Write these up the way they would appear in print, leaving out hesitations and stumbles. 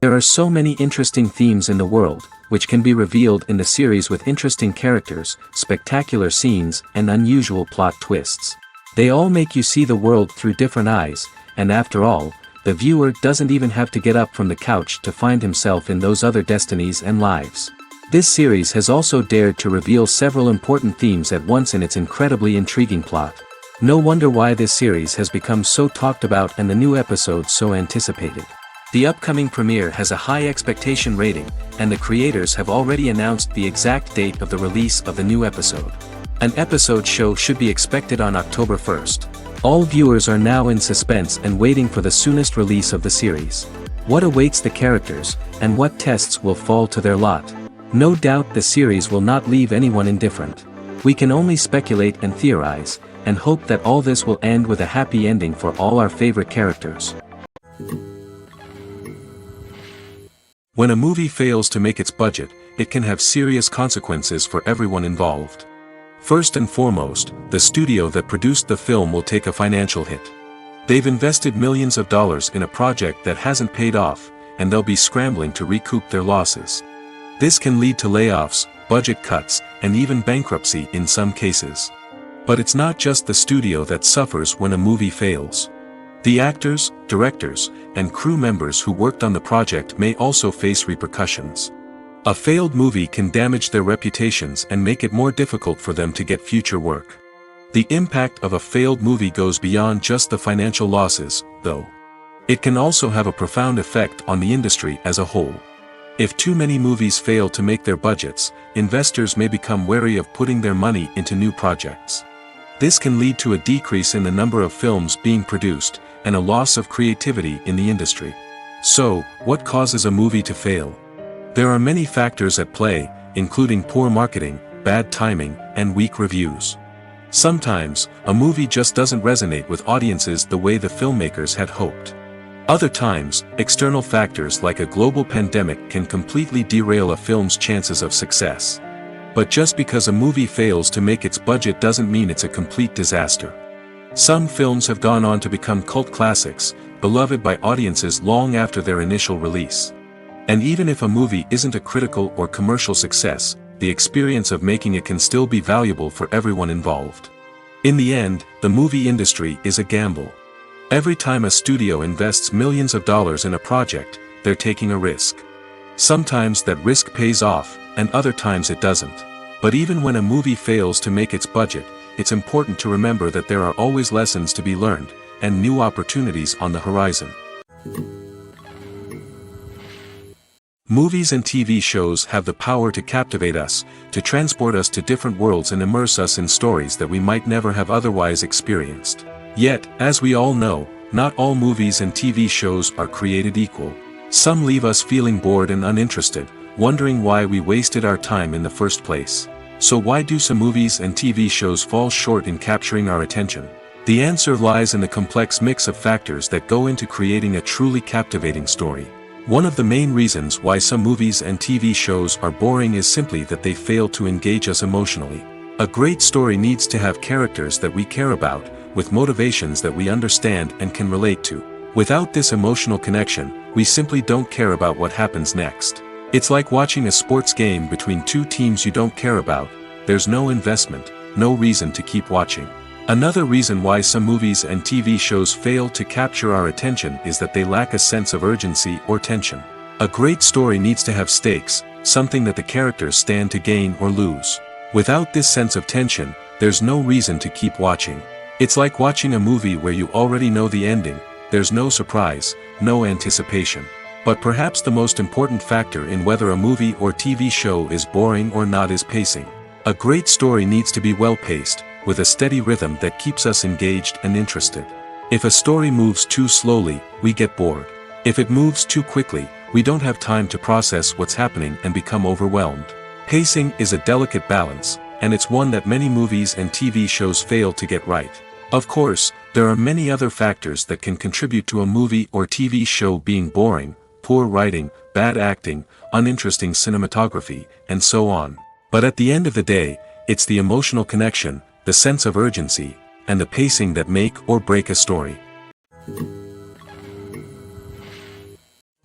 There are so many interesting themes in the world, which can be revealed in the series with interesting characters, spectacular scenes, and unusual plot twists. They all make you see the world through different eyes, and after all, the viewer doesn't even have to get up from the couch to find himself in those other destinies and lives. This series has also dared to reveal several important themes at once in its incredibly intriguing plot. No wonder why this series has become so talked about and the new episodes so anticipated. The upcoming premiere has a high expectation rating, and the creators have already announced the exact date of the release of the new episode. An episode show should be expected on October 1st. All viewers are now in suspense and waiting for the soonest release of the series. What awaits the characters, and what tests will fall to their lot? No doubt the series will not leave anyone indifferent. We can only speculate and theorize, and hope that all this will end with a happy ending for all our favorite characters. When a movie fails to make its budget, it can have serious consequences for everyone involved. First and foremost, the studio that produced the film will take a financial hit. They've invested millions of dollars in a project that hasn't paid off, and they'll be scrambling to recoup their losses. This can lead to layoffs, budget cuts, and even bankruptcy in some cases. But it's not just the studio that suffers when a movie fails. The actors, directors, and crew members who worked on the project may also face repercussions. A failed movie can damage their reputations and make it more difficult for them to get future work. The impact of a failed movie goes beyond just the financial losses, though. It can also have a profound effect on the industry as a whole. If too many movies fail to make their budgets, investors may become wary of putting their money into new projects. This can lead to a decrease in the number of films being produced, and a loss of creativity in the industry. So, what causes a movie to fail? There are many factors at play, including poor marketing, bad timing, and weak reviews. Sometimes, a movie just doesn't resonate with audiences the way the filmmakers had hoped. Other times, external factors like a global pandemic can completely derail a film's chances of success. But just because a movie fails to make its budget doesn't mean it's a complete disaster. Some films have gone on to become cult classics, beloved by audiences long after their initial release. And even if a movie isn't a critical or commercial success, the experience of making it can still be valuable for everyone involved. In the end, the movie industry is a gamble. Every time a studio invests millions of dollars in a project, they're taking a risk. Sometimes that risk pays off, and other times it doesn't. But even when a movie fails to make its budget, it's important to remember that there are always lessons to be learned, and new opportunities on the horizon. Movies and TV shows have the power to captivate us, to transport us to different worlds and immerse us in stories that we might never have otherwise experienced. Yet, as we all know, not all movies and TV shows are created equal. Some leave us feeling bored and uninterested, wondering why we wasted our time in the first place. So why do some movies and TV shows fall short in capturing our attention? The answer lies in the complex mix of factors that go into creating a truly captivating story. One of the main reasons why some movies and TV shows are boring is simply that they fail to engage us emotionally. A great story needs to have characters that we care about, with motivations that we understand and can relate to. Without this emotional connection, we simply don't care about what happens next. It's like watching a sports game between two teams you don't care about. There's no investment, no reason to keep watching. Another reason why some movies and TV shows fail to capture our attention is that they lack a sense of urgency or tension. A great story needs to have stakes, something that the characters stand to gain or lose. Without this sense of tension, there's no reason to keep watching. It's like watching a movie where you already know the ending. There's no surprise, no anticipation. But perhaps the most important factor in whether a movie or TV show is boring or not is pacing. A great story needs to be well-paced, with a steady rhythm that keeps us engaged and interested. If a story moves too slowly, we get bored. If it moves too quickly, we don't have time to process what's happening and become overwhelmed. Pacing is a delicate balance, and it's one that many movies and TV shows fail to get right. Of course, there are many other factors that can contribute to a movie or TV show being boring: poor writing, bad acting, uninteresting cinematography, and so on. But at the end of the day, it's the emotional connection, the sense of urgency, and the pacing that make or break a story.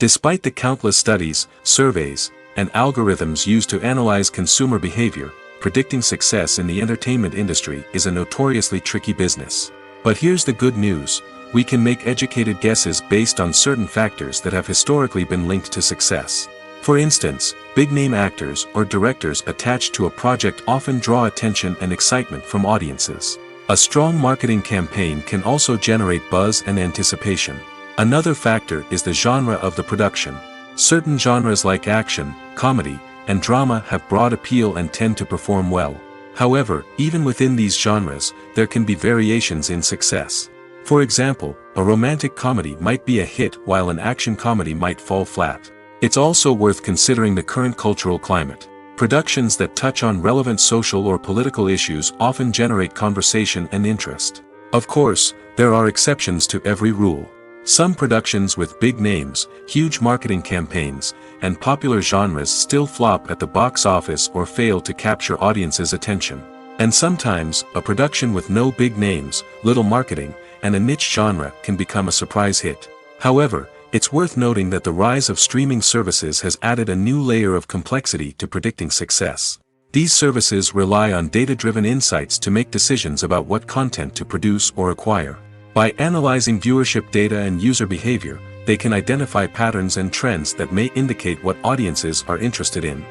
Despite the countless studies, surveys, and algorithms used to analyze consumer behavior, predicting success in the entertainment industry is a notoriously tricky business. But here's the good news: we can make educated guesses based on certain factors that have historically been linked to success. For instance, big-name actors or directors attached to a project often draw attention and excitement from audiences. A strong marketing campaign can also generate buzz and anticipation. Another factor is the genre of the production. Certain genres like action, comedy, and drama have broad appeal and tend to perform well. However, even within these genres, there can be variations in success. For example, a romantic comedy might be a hit while an action comedy might fall flat. It's also worth considering the current cultural climate. Productions that touch on relevant social or political issues often generate conversation and interest. Of course, there are exceptions to every rule. Some productions with big names, huge marketing campaigns, and popular genres still flop at the box office or fail to capture audiences' attention. And sometimes, a production with no big names, little marketing, and a niche genre can become a surprise hit. However, it's worth noting that the rise of streaming services has added a new layer of complexity to predicting success. These services rely on data-driven insights to make decisions about what content to produce or acquire. By analyzing viewership data and user behavior, they can identify patterns and trends that may indicate what audiences are interested in.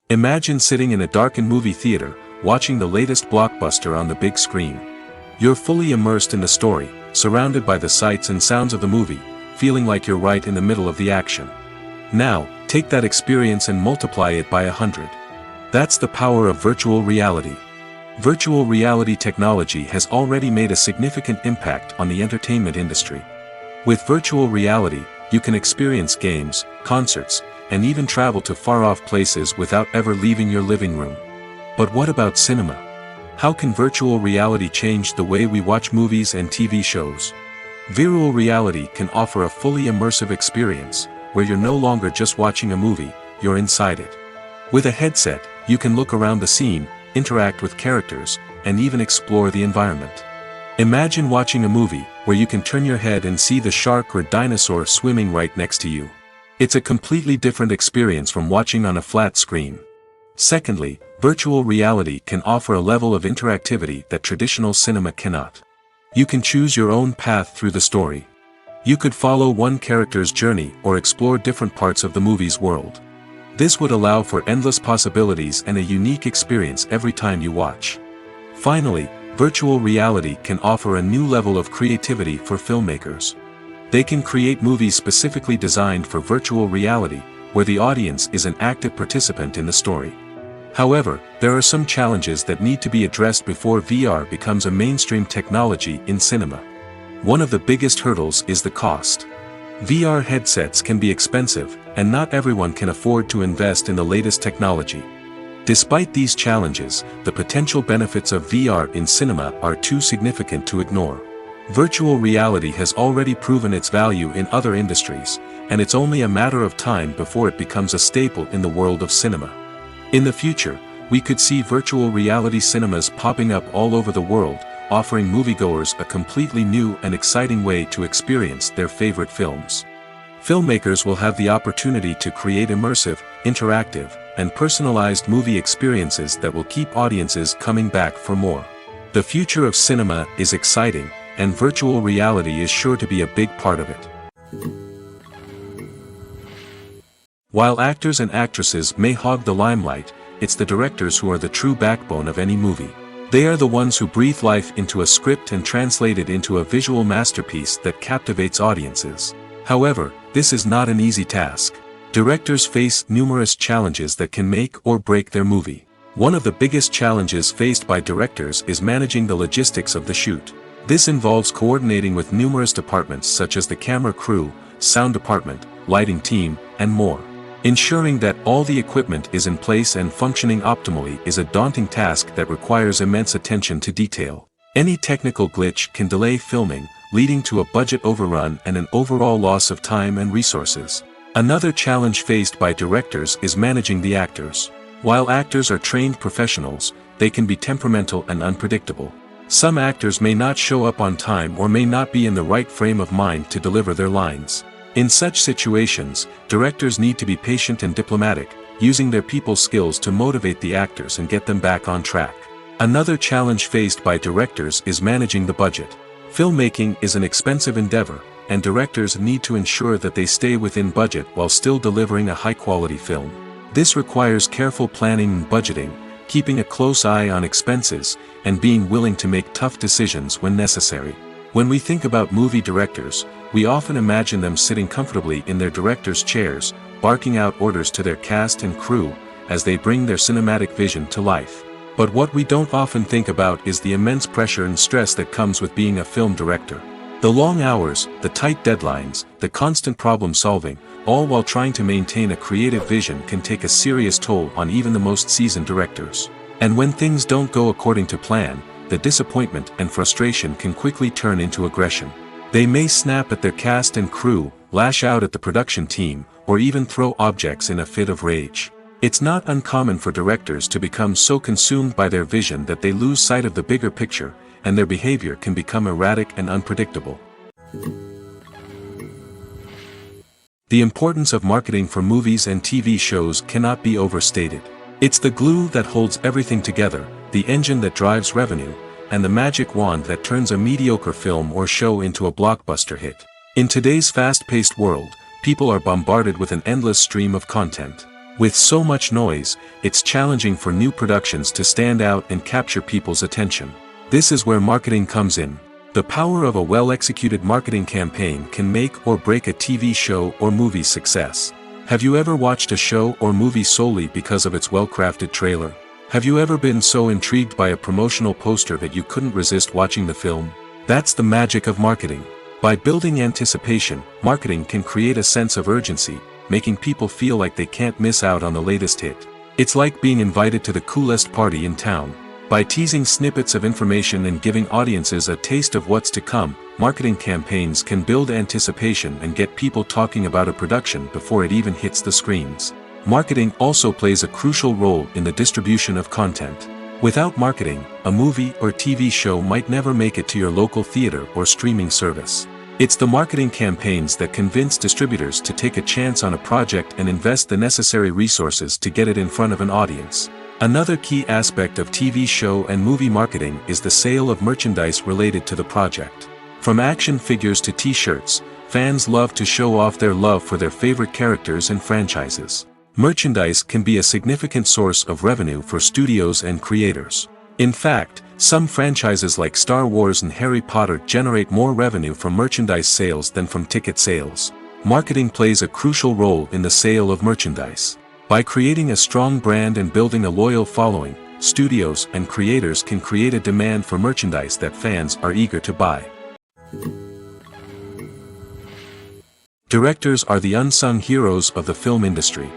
Imagine sitting in a darkened movie theater, watching the latest blockbuster on the big screen. You're fully immersed in the story, surrounded by the sights and sounds of the movie, feeling like you're right in the middle of the action. Now, take that experience and multiply it by 100. That's the power of virtual reality. Virtual reality technology has already made a significant impact on the entertainment industry. With virtual reality, you can experience games, concerts, and even travel to far-off places without ever leaving your living room. But what about cinema? How can virtual reality change the way we watch movies and TV shows? Virtual reality can offer a fully immersive experience, where you're no longer just watching a movie, you're inside it. With a headset, you can look around the scene, interact with characters, and even explore the environment. Imagine watching a movie where you can turn your head and see the shark or dinosaur swimming right next to you. It's a completely different experience from watching on a flat screen. Secondly, virtual reality can offer a level of interactivity that traditional cinema cannot. You can choose your own path through the story. You could follow one character's journey or explore different parts of the movie's world. This would allow for endless possibilities and a unique experience every time you watch. Finally, virtual reality can offer a new level of creativity for filmmakers. They can create movies specifically designed for virtual reality, where the audience is an active participant in the story. However, there are some challenges that need to be addressed before VR becomes a mainstream technology in cinema. One of the biggest hurdles is the cost. VR headsets can be expensive, and not everyone can afford to invest in the latest technology. Despite these challenges, the potential benefits of VR in cinema are too significant to ignore. Virtual reality has already proven its value in other industries, and it's only a matter of time before it becomes a staple in the world of cinema. In the future, we could see virtual reality cinemas popping up all over the world, offering moviegoers a completely new and exciting way to experience their favorite films. Filmmakers will have the opportunity to create immersive, interactive, and personalized movie experiences that will keep audiences coming back for more. The future of cinema is exciting, and virtual reality is sure to be a big part of it. While actors and actresses may hog the limelight, it's the directors who are the true backbone of any movie. They are the ones who breathe life into a script and translate it into a visual masterpiece that captivates audiences. However, this is not an easy task. Directors face numerous challenges that can make or break their movie. One of the biggest challenges faced by directors is managing the logistics of the shoot. This involves coordinating with numerous departments such as the camera crew, sound department, lighting team, and more. Ensuring that all the equipment is in place and functioning optimally is a daunting task that requires immense attention to detail. Any technical glitch can delay filming, leading to a budget overrun and an overall loss of time and resources. Another challenge faced by directors is managing the actors. While actors are trained professionals, they can be temperamental and unpredictable. Some actors may not show up on time or may not be in the right frame of mind to deliver their lines. In such situations, directors need to be patient and diplomatic, using their people skills to motivate the actors and get them back on track. Another challenge faced by directors is managing the budget. Filmmaking is an expensive endeavor, and directors need to ensure that they stay within budget while still delivering a high-quality film. This requires careful planning and budgeting, keeping a close eye on expenses, and being willing to make tough decisions when necessary. When we think about movie directors, we often imagine them sitting comfortably in their director's chairs, barking out orders to their cast and crew, as they bring their cinematic vision to life. But what we don't often think about is the immense pressure and stress that comes with being a film director. The long hours, the tight deadlines, the constant problem solving, all while trying to maintain a creative vision can take a serious toll on even the most seasoned directors. And when things don't go according to plan, the disappointment and frustration can quickly turn into aggression. They may snap at their cast and crew, lash out at the production team, or even throw objects in a fit of rage. It's not uncommon for directors to become so consumed by their vision that they lose sight of the bigger picture, and their behavior can become erratic and unpredictable. The importance of marketing for movies and TV shows cannot be overstated. It's the glue that holds everything together, the engine that drives revenue, and the magic wand that turns a mediocre film or show into a blockbuster hit. In today's fast-paced world, people are bombarded with an endless stream of content. With so much noise, it's challenging for new productions to stand out and capture people's attention. This is where marketing comes in. The power of a well-executed marketing campaign can make or break a TV show or movie's success. Have you ever watched a show or movie solely because of its well-crafted trailer? Have you ever been so intrigued by a promotional poster that you couldn't resist watching the film? That's the magic of marketing. By building anticipation, marketing can create a sense of urgency, making people feel like they can't miss out on the latest hit. It's like being invited to the coolest party in town. By teasing snippets of information and giving audiences a taste of what's to come, marketing campaigns can build anticipation and get people talking about a production before it even hits the screens. Marketing also plays a crucial role in the distribution of content. Without marketing, a movie or TV show might never make it to your local theater or streaming service. It's the marketing campaigns that convince distributors to take a chance on a project and invest the necessary resources to get it in front of an audience. Another key aspect of TV show and movie marketing is the sale of merchandise related to the project. From action figures to t-shirts, fans love to show off their love for their favorite characters and franchises. Merchandise can be a significant source of revenue for studios and creators. In fact, some franchises like Star Wars and Harry Potter generate more revenue from merchandise sales than from ticket sales. Marketing plays a crucial role in the sale of merchandise. By creating a strong brand and building a loyal following, studios and creators can create a demand for merchandise that fans are eager to buy. Directors are the unsung heroes of the film industry.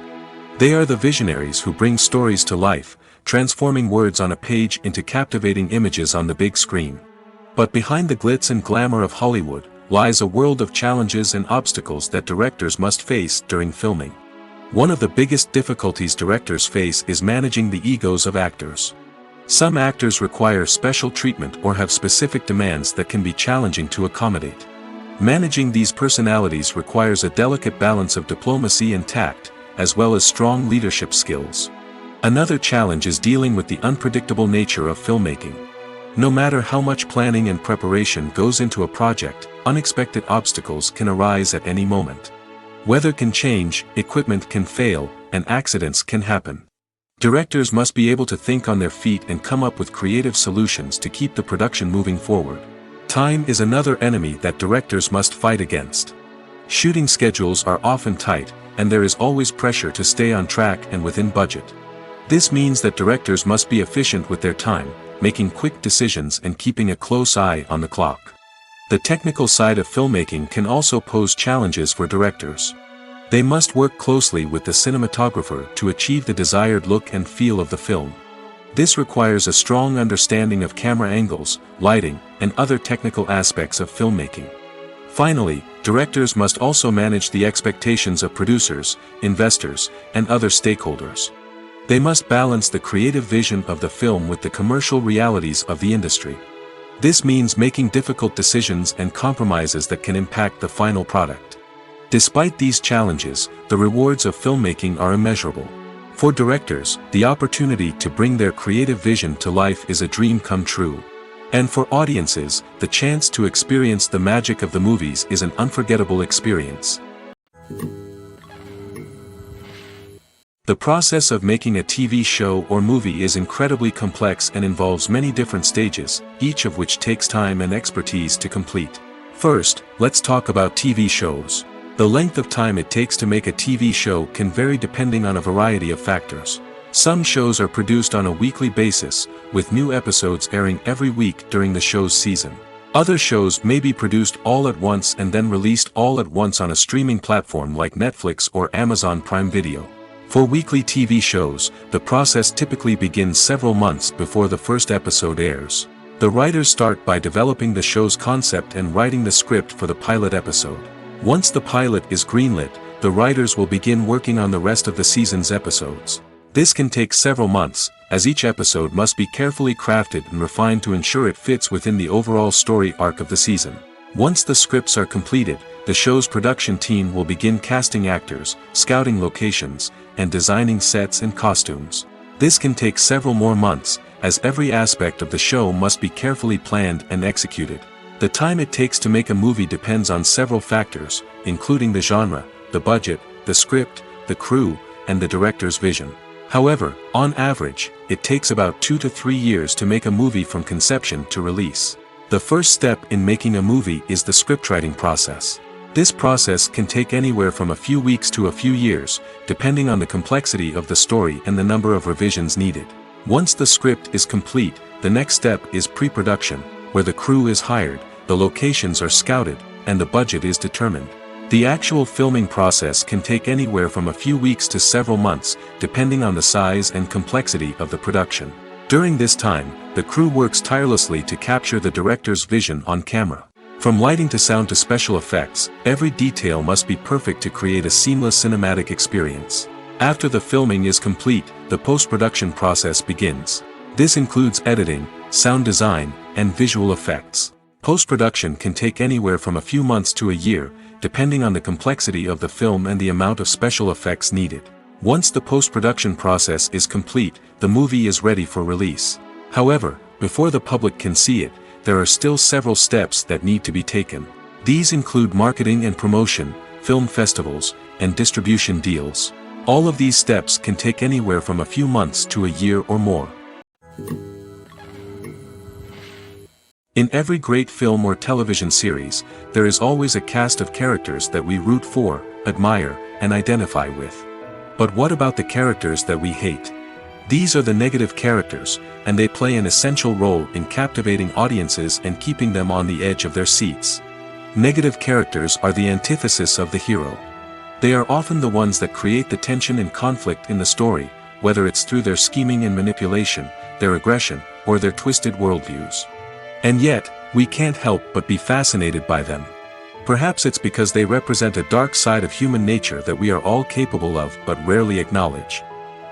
They are the visionaries who bring stories to life, transforming words on a page into captivating images on the big screen. But behind the glitz and glamour of Hollywood, lies a world of challenges and obstacles that directors must face during filming. One of the biggest difficulties directors face is managing the egos of actors. Some actors require special treatment or have specific demands that can be challenging to accommodate. Managing these personalities requires a delicate balance of diplomacy and tact, as well as strong leadership skills. Another challenge is dealing with the unpredictable nature of filmmaking. No matter how much planning and preparation goes into a project, unexpected obstacles can arise at any moment. Weather can change, equipment can fail, and accidents can happen. Directors must be able to think on their feet and come up with creative solutions to keep the production moving forward. Time is another enemy that directors must fight against. Shooting schedules are often tight, and there is always pressure to stay on track and within budget. This means that directors must be efficient with their time, making quick decisions and keeping a close eye on the clock. The technical side of filmmaking can also pose challenges for directors. They must work closely with the cinematographer to achieve the desired look and feel of the film. This requires a strong understanding of camera angles, lighting, and other technical aspects of filmmaking. Finally, directors must also manage the expectations of producers, investors, and other stakeholders. They must balance the creative vision of the film with the commercial realities of the industry. This means making difficult decisions and compromises that can impact the final product. Despite these challenges, the rewards of filmmaking are immeasurable. For directors, the opportunity to bring their creative vision to life is a dream come true. And for audiences, the chance to experience the magic of the movies is an unforgettable experience. The process of making a TV show or movie is incredibly complex and involves many different stages, each of which takes time and expertise to complete. First, let's talk about TV shows. The length of time it takes to make a TV show can vary depending on a variety of factors. Some shows are produced on a weekly basis, with new episodes airing every week during the show's season. Other shows may be produced all at once and then released all at once on a streaming platform like Netflix or Amazon Prime Video. For weekly TV shows, the process typically begins several months before the first episode airs. The writers start by developing the show's concept and writing the script for the pilot episode. Once the pilot is greenlit, the writers will begin working on the rest of the season's episodes. This can take several months, as each episode must be carefully crafted and refined to ensure it fits within the overall story arc of the season. Once the scripts are completed, the show's production team will begin casting actors, scouting locations, and designing sets and costumes. This can take several more months, as every aspect of the show must be carefully planned and executed. The time it takes to make a movie depends on several factors, including the genre, the budget, the script, the crew, and the director's vision. However, on average, it takes about 2 to 3 years to make a movie from conception to release. The first step in making a movie is the scriptwriting process. This process can take anywhere from a few weeks to a few years, depending on the complexity of the story and the number of revisions needed. Once the script is complete, the next step is pre-production, where the crew is hired, the locations are scouted, and the budget is determined. The actual filming process can take anywhere from a few weeks to several months, depending on the size and complexity of the production. During this time, the crew works tirelessly to capture the director's vision on camera. From lighting to sound to special effects, every detail must be perfect to create a seamless cinematic experience. After the filming is complete, the post-production process begins. This includes editing, sound design, and visual effects. Post-production can take anywhere from a few months to a year, depending on the complexity of the film and the amount of special effects needed. Once the post-production process is complete, the movie is ready for release. However, before the public can see it, there are still several steps that need to be taken. These include marketing and promotion, film festivals, and distribution deals. All of these steps can take anywhere from a few months to a year or more. In every great film or television series, there is always a cast of characters that we root for, admire, and identify with. But what about the characters that we hate? These are the negative characters, and they play an essential role in captivating audiences and keeping them on the edge of their seats. Negative characters are the antithesis of the hero. They are often the ones that create the tension and conflict in the story, whether it's through their scheming and manipulation, their aggression, or their twisted worldviews. And yet, we can't help but be fascinated by them. Perhaps it's because they represent a dark side of human nature that we are all capable of but rarely acknowledge.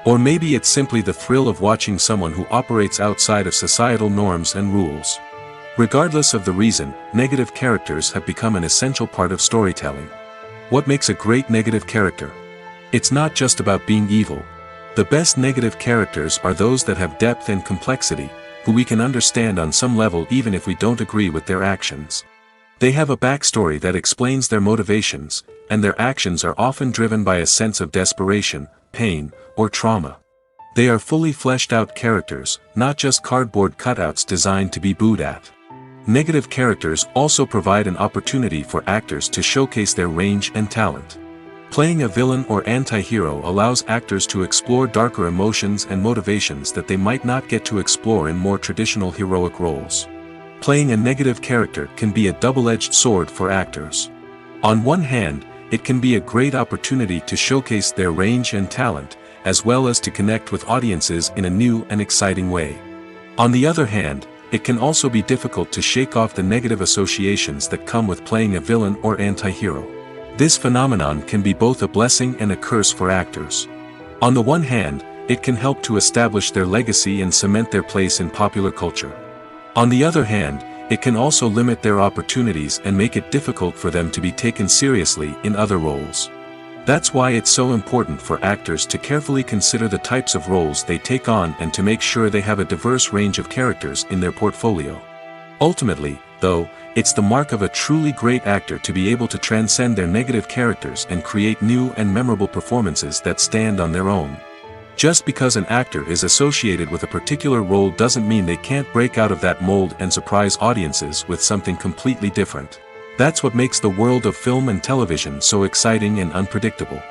Or maybe it's simply the thrill of watching someone who operates outside of societal norms and rules. Regardless of the reason, negative characters have become an essential part of storytelling. What makes a great negative character? It's not just about being evil. The best negative characters are those that have depth and complexity, who we can understand on some level even if we don't agree with their actions. They have a backstory that explains their motivations, and their actions are often driven by a sense of desperation, pain, or trauma. They are fully fleshed out characters, not just cardboard cutouts designed to be booed at. Negative characters also provide an opportunity for actors to showcase their range and talent. Playing a villain or anti-hero allows actors to explore darker emotions and motivations that they might not get to explore in more traditional heroic roles. Playing a negative character can be a double-edged sword for actors. On one hand, it can be a great opportunity to showcase their range and talent, as well as to connect with audiences in a new and exciting way. On the other hand, it can also be difficult to shake off the negative associations that come with playing a villain or anti-hero. This phenomenon can be both a blessing and a curse for actors. On the one hand, it can help to establish their legacy and cement their place in popular culture. On the other hand, it can also limit their opportunities and make it difficult for them to be taken seriously in other roles. That's why it's so important for actors to carefully consider the types of roles they take on and to make sure they have a diverse range of characters in their portfolio. Ultimately, though, it's the mark of a truly great actor to be able to transcend their negative characters and create new and memorable performances that stand on their own. Just because an actor is associated with a particular role doesn't mean they can't break out of that mold and surprise audiences with something completely different. That's what makes the world of film and television so exciting and unpredictable.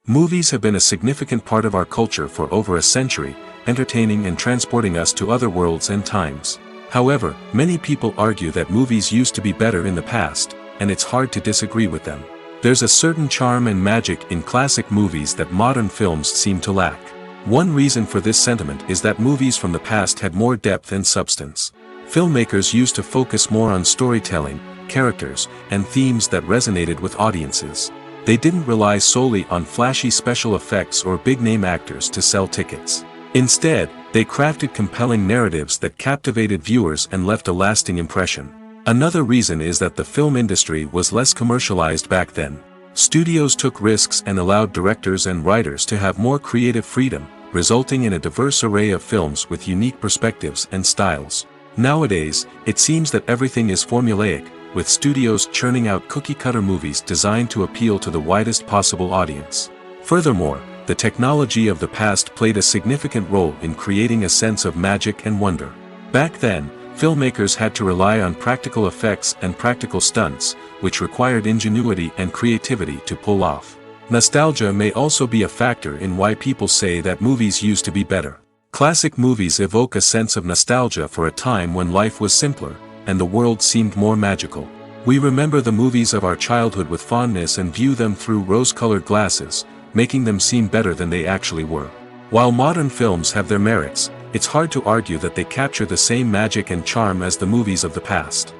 Movies have been a significant part of our culture for over a century, entertaining and transporting us to other worlds and times. However, many people argue that movies used to be better in the past, and it's hard to disagree with them. There's a certain charm and magic in classic movies that modern films seem to lack. One reason for this sentiment is that movies from the past had more depth and substance. Filmmakers used to focus more on storytelling, characters, and themes that resonated with audiences. They didn't rely solely on flashy special effects or big-name actors to sell tickets. Instead, they crafted compelling narratives that captivated viewers and left a lasting impression. Another reason is that the film industry was less commercialized back then. Studios took risks and allowed directors and writers to have more creative freedom, resulting in a diverse array of films with unique perspectives and styles. Nowadays, it seems that everything is formulaic, with studios churning out cookie-cutter movies designed to appeal to the widest possible audience. Furthermore, the technology of the past played a significant role in creating a sense of magic and wonder. Back then, filmmakers had to rely on practical effects and practical stunts, which required ingenuity and creativity to pull off. Nostalgia may also be a factor in why people say that movies used to be better. Classic movies evoke a sense of nostalgia for a time when life was simpler, and the world seemed more magical. We remember the movies of our childhood with fondness and view them through rose-colored glasses, making them seem better than they actually were. While modern films have their merits, it's hard to argue that they capture the same magic and charm as the movies of the past.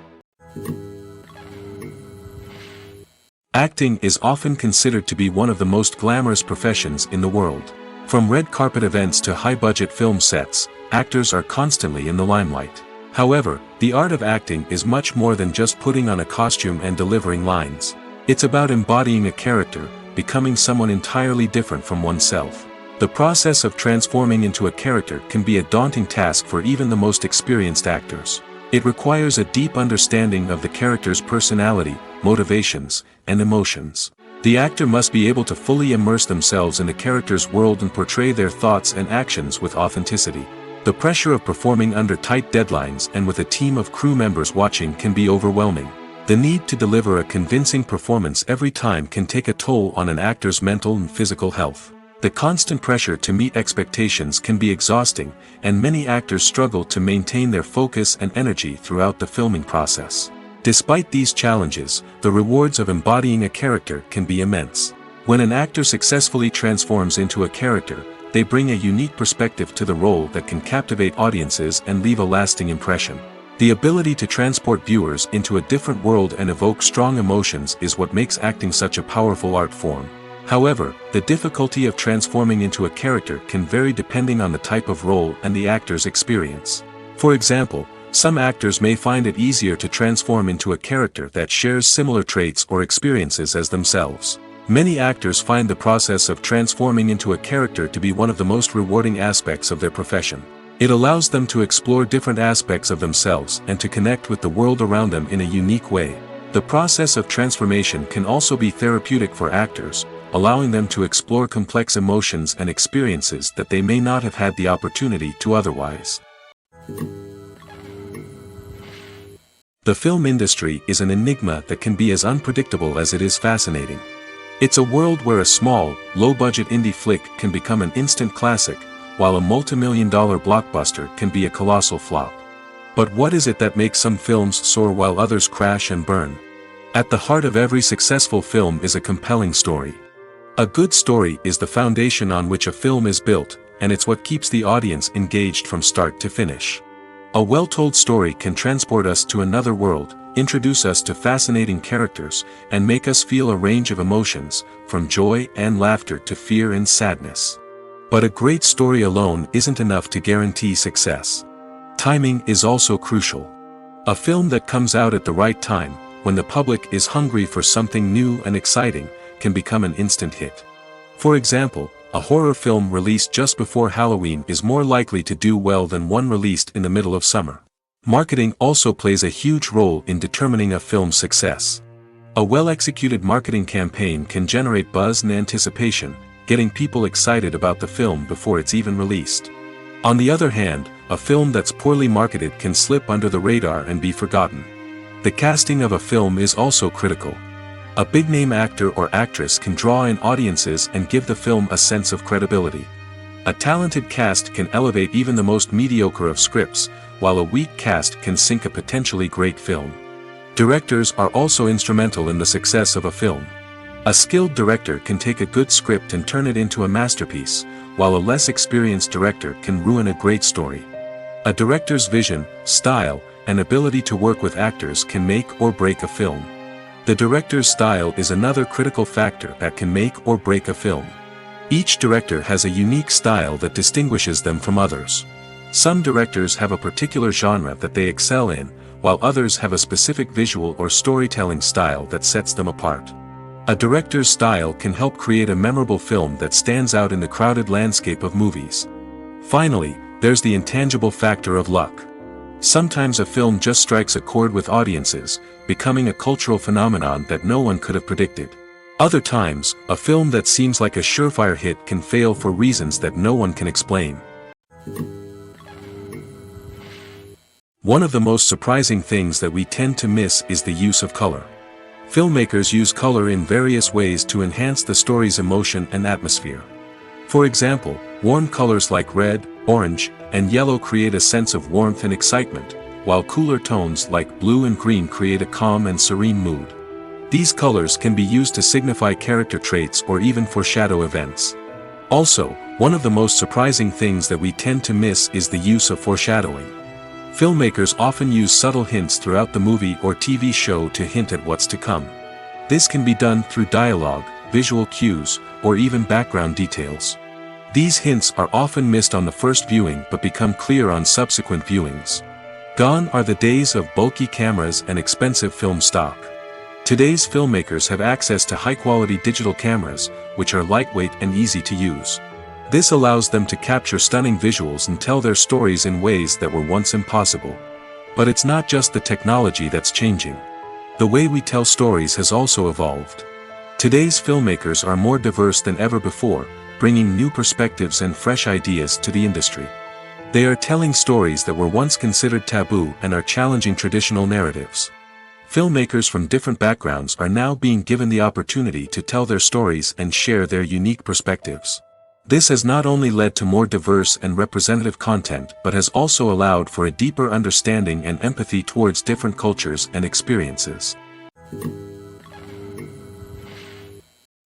Acting is often considered to be one of the most glamorous professions in the world. From red carpet events to high-budget film sets, actors are constantly in the limelight. However, the art of acting is much more than just putting on a costume and delivering lines. It's about embodying a character, becoming someone entirely different from oneself. The process of transforming into a character can be a daunting task for even the most experienced actors. It requires a deep understanding of the character's personality, motivations, and emotions. The actor must be able to fully immerse themselves in the character's world and portray their thoughts and actions with authenticity. The pressure of performing under tight deadlines and with a team of crew members watching can be overwhelming. The need to deliver a convincing performance every time can take a toll on an actor's mental and physical health. The constant pressure to meet expectations can be exhausting, and many actors struggle to maintain their focus and energy throughout the filming process. Despite these challenges, the rewards of embodying a character can be immense. When an actor successfully transforms into a character, they bring a unique perspective to the role that can captivate audiences and leave a lasting impression. The ability to transport viewers into a different world and evoke strong emotions is what makes acting such a powerful art form. However, the difficulty of transforming into a character can vary depending on the type of role and the actor's experience. For example, some actors may find it easier to transform into a character that shares similar traits or experiences as themselves. Many actors find the process of transforming into a character to be one of the most rewarding aspects of their profession. It allows them to explore different aspects of themselves and to connect with the world around them in a unique way. The process of transformation can also be therapeutic for actors, allowing them to explore complex emotions and experiences that they may not have had the opportunity to otherwise. The film industry is an enigma that can be as unpredictable as it is fascinating. It's a world where a small, low-budget indie flick can become an instant classic, while a multi-million-dollar blockbuster can be a colossal flop. But what is it that makes some films soar while others crash and burn? At the heart of every successful film is a compelling story. A good story is the foundation on which a film is built, and it's what keeps the audience engaged from start to finish. A well-told story can transport us to another world, introduce us to fascinating characters, and make us feel a range of emotions, from joy and laughter to fear and sadness. But a great story alone isn't enough to guarantee success. Timing is also crucial. A film that comes out at the right time, when the public is hungry for something new and exciting, can become an instant hit. For example, a horror film released just before Halloween is more likely to do well than one released in the middle of summer. Marketing also plays a huge role in determining a film's success. A well-executed marketing campaign can generate buzz and anticipation, getting people excited about the film before it's even released. On the other hand, a film that's poorly marketed can slip under the radar and be forgotten. The casting of a film is also critical. A big-name actor or actress can draw in audiences and give the film a sense of credibility. A talented cast can elevate even the most mediocre of scripts, while a weak cast can sink a potentially great film. Directors are also instrumental in the success of a film. A skilled director can take a good script and turn it into a masterpiece, while a less experienced director can ruin a great story. A director's vision, style, and ability to work with actors can make or break a film. The director's style is another critical factor that can make or break a film. Each director has a unique style that distinguishes them from others. Some directors have a particular genre that they excel in, while others have a specific visual or storytelling style that sets them apart. A director's style can help create a memorable film that stands out in the crowded landscape of movies. Finally, there's the intangible factor of luck. Sometimes a film just strikes a chord with audiences, becoming a cultural phenomenon that no one could have predicted. Other times, a film that seems like a surefire hit can fail for reasons that no one can explain. One of the most surprising things that we tend to miss is the use of color. Filmmakers use color in various ways to enhance the story's emotion and atmosphere. For example, warm colors like red, orange, and yellow create a sense of warmth and excitement, while cooler tones like blue and green create a calm and serene mood. These colors can be used to signify character traits or even foreshadow events. Also, one of the most surprising things that we tend to miss is the use of foreshadowing. Filmmakers often use subtle hints throughout the movie or TV show to hint at what's to come. This can be done through dialogue, visual cues, or even background details. These hints are often missed on the first viewing but become clear on subsequent viewings. Gone are the days of bulky cameras and expensive film stock. Today's filmmakers have access to high-quality digital cameras, which are lightweight and easy to use. This allows them to capture stunning visuals and tell their stories in ways that were once impossible. But it's not just the technology that's changing. The way we tell stories has also evolved. Today's filmmakers are more diverse than ever before, bringing new perspectives and fresh ideas to the industry. They are telling stories that were once considered taboo and are challenging traditional narratives. Filmmakers from different backgrounds are now being given the opportunity to tell their stories and share their unique perspectives. This has not only led to more diverse and representative content but has also allowed for a deeper understanding and empathy towards different cultures and experiences.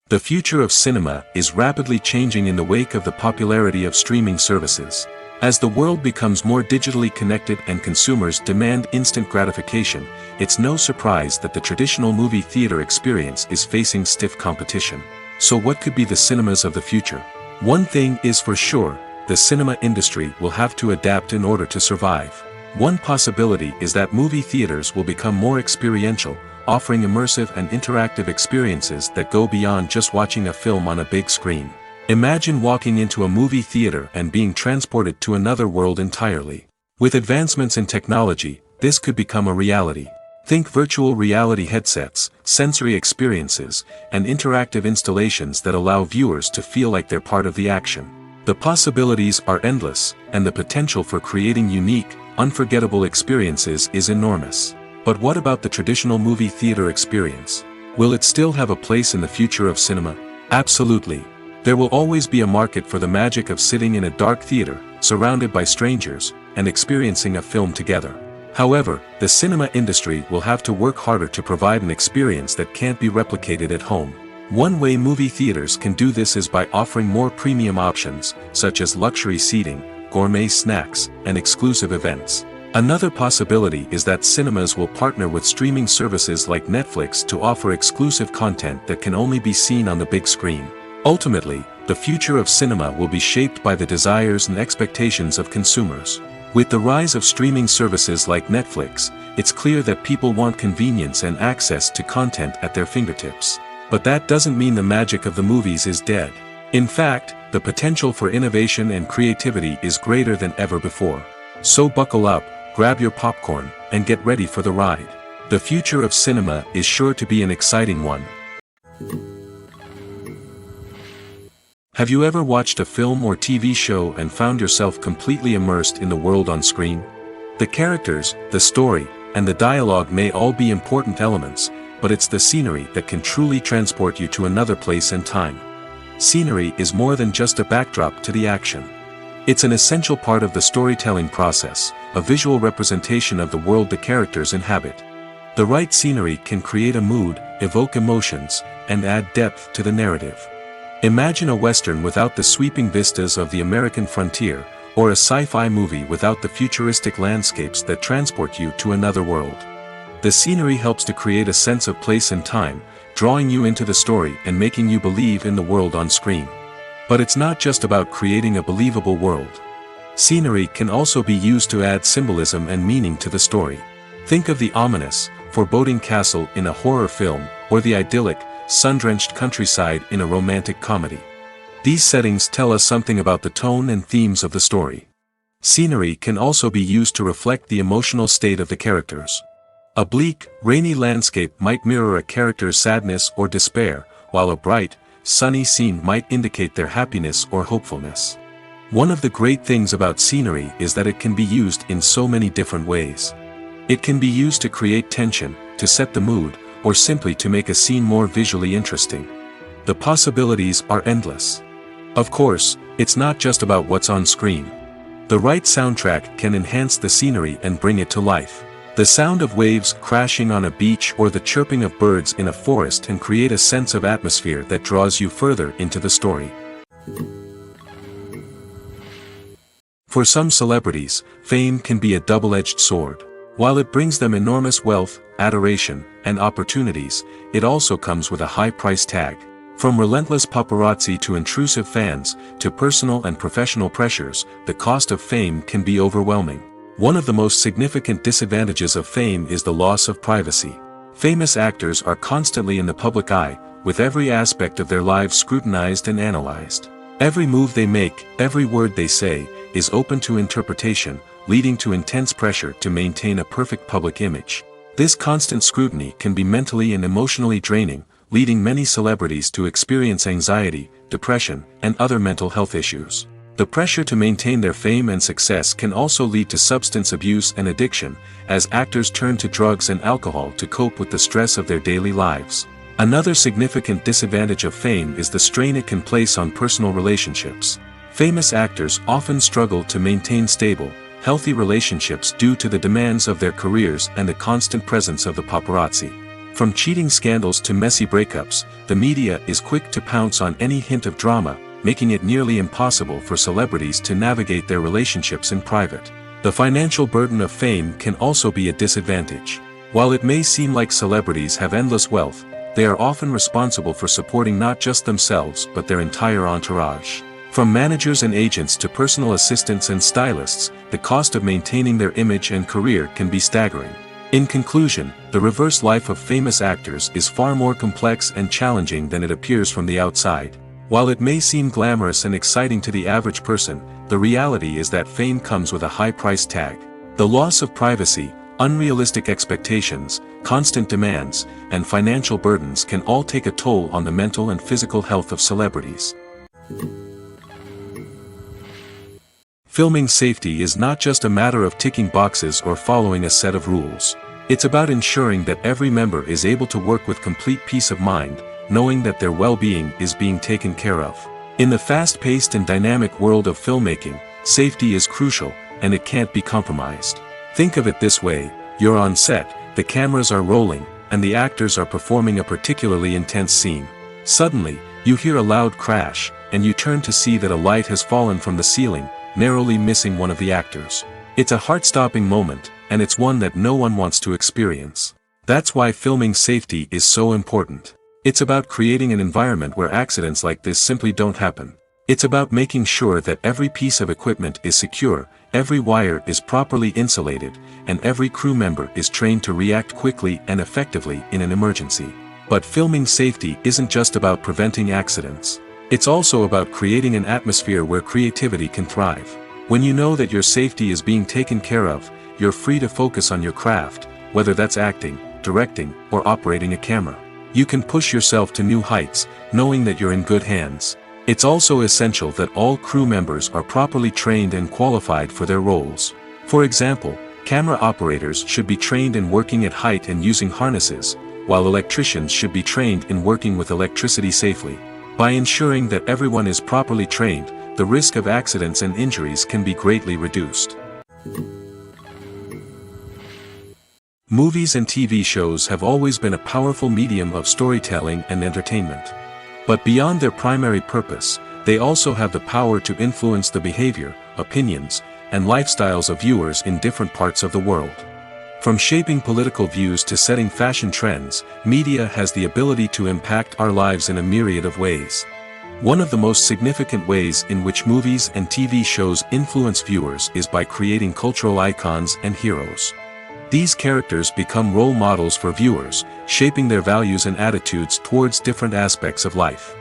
The future of cinema is rapidly changing in the wake of the popularity of streaming services. As the world becomes more digitally connected and consumers demand instant gratification, it's no surprise that the traditional movie theater experience is facing stiff competition. So what could be the cinemas of the future? One thing is for sure, the cinema industry will have to adapt in order to survive. One possibility is that movie theaters will become more experiential, offering immersive and interactive experiences that go beyond just watching a film on a big screen. Imagine walking into a movie theater and being transported to another world entirely. With advancements in technology, this could become a reality. Think virtual reality headsets, sensory experiences, and interactive installations that allow viewers to feel like they're part of the action. The possibilities are endless, and the potential for creating unique, unforgettable experiences is enormous. But what about the traditional movie theater experience? Will it still have a place in the future of cinema? Absolutely. There will always be a market for the magic of sitting in a dark theater, surrounded by strangers, and experiencing a film together. However, the cinema industry will have to work harder to provide an experience that can't be replicated at home. One way movie theaters can do this is by offering more premium options, such as luxury seating, gourmet snacks, and exclusive events. Another possibility is that cinemas will partner with streaming services like Netflix to offer exclusive content that can only be seen on the big screen. Ultimately, the future of cinema will be shaped by the desires and expectations of consumers. With the rise of streaming services like Netflix, it's clear that people want convenience and access to content at their fingertips. But that doesn't mean the magic of the movies is dead. In fact, the potential for innovation and creativity is greater than ever before. So buckle up, grab your popcorn, and get ready for the ride. The future of cinema is sure to be an exciting one. Have you ever watched a film or TV show and found yourself completely immersed in the world on screen? The characters, the story, and the dialogue may all be important elements, but it's the scenery that can truly transport you to another place and time. Scenery is more than just a backdrop to the action. It's an essential part of the storytelling process, a visual representation of the world the characters inhabit. The right scenery can create a mood, evoke emotions, and add depth to the narrative. Imagine a Western without the sweeping vistas of the American frontier, or a sci-fi movie without the futuristic landscapes that transport you to another world. The scenery helps to create a sense of place and time, drawing you into the story and making you believe in the world on screen. But it's not just about creating a believable world. Scenery can also be used to add symbolism and meaning to the story. Think of the ominous, foreboding castle in a horror film, or the idyllic, sun-drenched countryside in a romantic comedy. These settings tell us something about the tone and themes of the story. Scenery can also be used to reflect the emotional state of the characters. A bleak, rainy landscape might mirror a character's sadness or despair, while a bright, sunny scene might indicate their happiness or hopefulness. One of the great things about scenery is that it can be used in so many different ways. It can be used to create tension, to set the mood, or simply to make a scene more visually interesting. The possibilities are endless. Of course, it's not just about what's on screen. The right soundtrack can enhance the scenery and bring it to life. The sound of waves crashing on a beach or the chirping of birds in a forest can create a sense of atmosphere that draws you further into the story. For some celebrities, fame can be a double-edged sword. While it brings them enormous wealth, adoration, and opportunities, it also comes with a high price tag. From relentless paparazzi to intrusive fans, to personal and professional pressures, the cost of fame can be overwhelming. One of the most significant disadvantages of fame is the loss of privacy. Famous actors are constantly in the public eye, with every aspect of their lives scrutinized and analyzed. Every move they make, every word they say, is open to interpretation, leading to intense pressure to maintain a perfect public image. This constant scrutiny can be mentally and emotionally draining, leading many celebrities to experience anxiety, depression, and other mental health issues. The pressure to maintain their fame and success can also lead to substance abuse and addiction, as actors turn to drugs and alcohol to cope with the stress of their daily lives. Another significant disadvantage of fame is the strain it can place on personal relationships. Famous actors often struggle to maintain stable, healthy relationships due to the demands of their careers and the constant presence of the paparazzi. From cheating scandals to messy breakups, the media is quick to pounce on any hint of drama, making it nearly impossible for celebrities to navigate their relationships in private. The financial burden of fame can also be a disadvantage. While it may seem like celebrities have endless wealth, they are often responsible for supporting not just themselves but their entire entourage. From managers and agents to personal assistants and stylists, the cost of maintaining their image and career can be staggering. In conclusion, the reverse life of famous actors is far more complex and challenging than it appears from the outside. While it may seem glamorous and exciting to the average person, the reality is that fame comes with a high price tag. The loss of privacy, unrealistic expectations, constant demands, and financial burdens can all take a toll on the mental and physical health of celebrities. Filming safety is not just a matter of ticking boxes or following a set of rules. It's about ensuring that every member is able to work with complete peace of mind, knowing that their well-being is being taken care of. In the fast-paced and dynamic world of filmmaking, safety is crucial, and it can't be compromised. Think of it this way: you're on set, the cameras are rolling, and the actors are performing a particularly intense scene. Suddenly, you hear a loud crash, and you turn to see that a light has fallen from the ceiling, narrowly missing one of the actors. It's a heart-stopping moment, and it's one that no one wants to experience. That's why filming safety is so important. It's about creating an environment where accidents like this simply don't happen. It's about making sure that every piece of equipment is secure, every wire is properly insulated, and every crew member is trained to react quickly and effectively in an emergency. But filming safety isn't just about preventing accidents. It's also about creating an atmosphere where creativity can thrive. When you know that your safety is being taken care of, you're free to focus on your craft, whether that's acting, directing, or operating a camera. You can push yourself to new heights, knowing that you're in good hands. It's also essential that all crew members are properly trained and qualified for their roles. For example, camera operators should be trained in working at height and using harnesses, while electricians should be trained in working with electricity safely. By ensuring that everyone is properly trained, the risk of accidents and injuries can be greatly reduced. Movies and TV shows have always been a powerful medium of storytelling and entertainment. But beyond their primary purpose, they also have the power to influence the behavior, opinions, and lifestyles of viewers in different parts of the world. From shaping political views to setting fashion trends, media has the ability to impact our lives in a myriad of ways. One of the most significant ways in which movies and TV shows influence viewers is by creating cultural icons and heroes. These characters become role models for viewers, shaping their values and attitudes towards different aspects of life.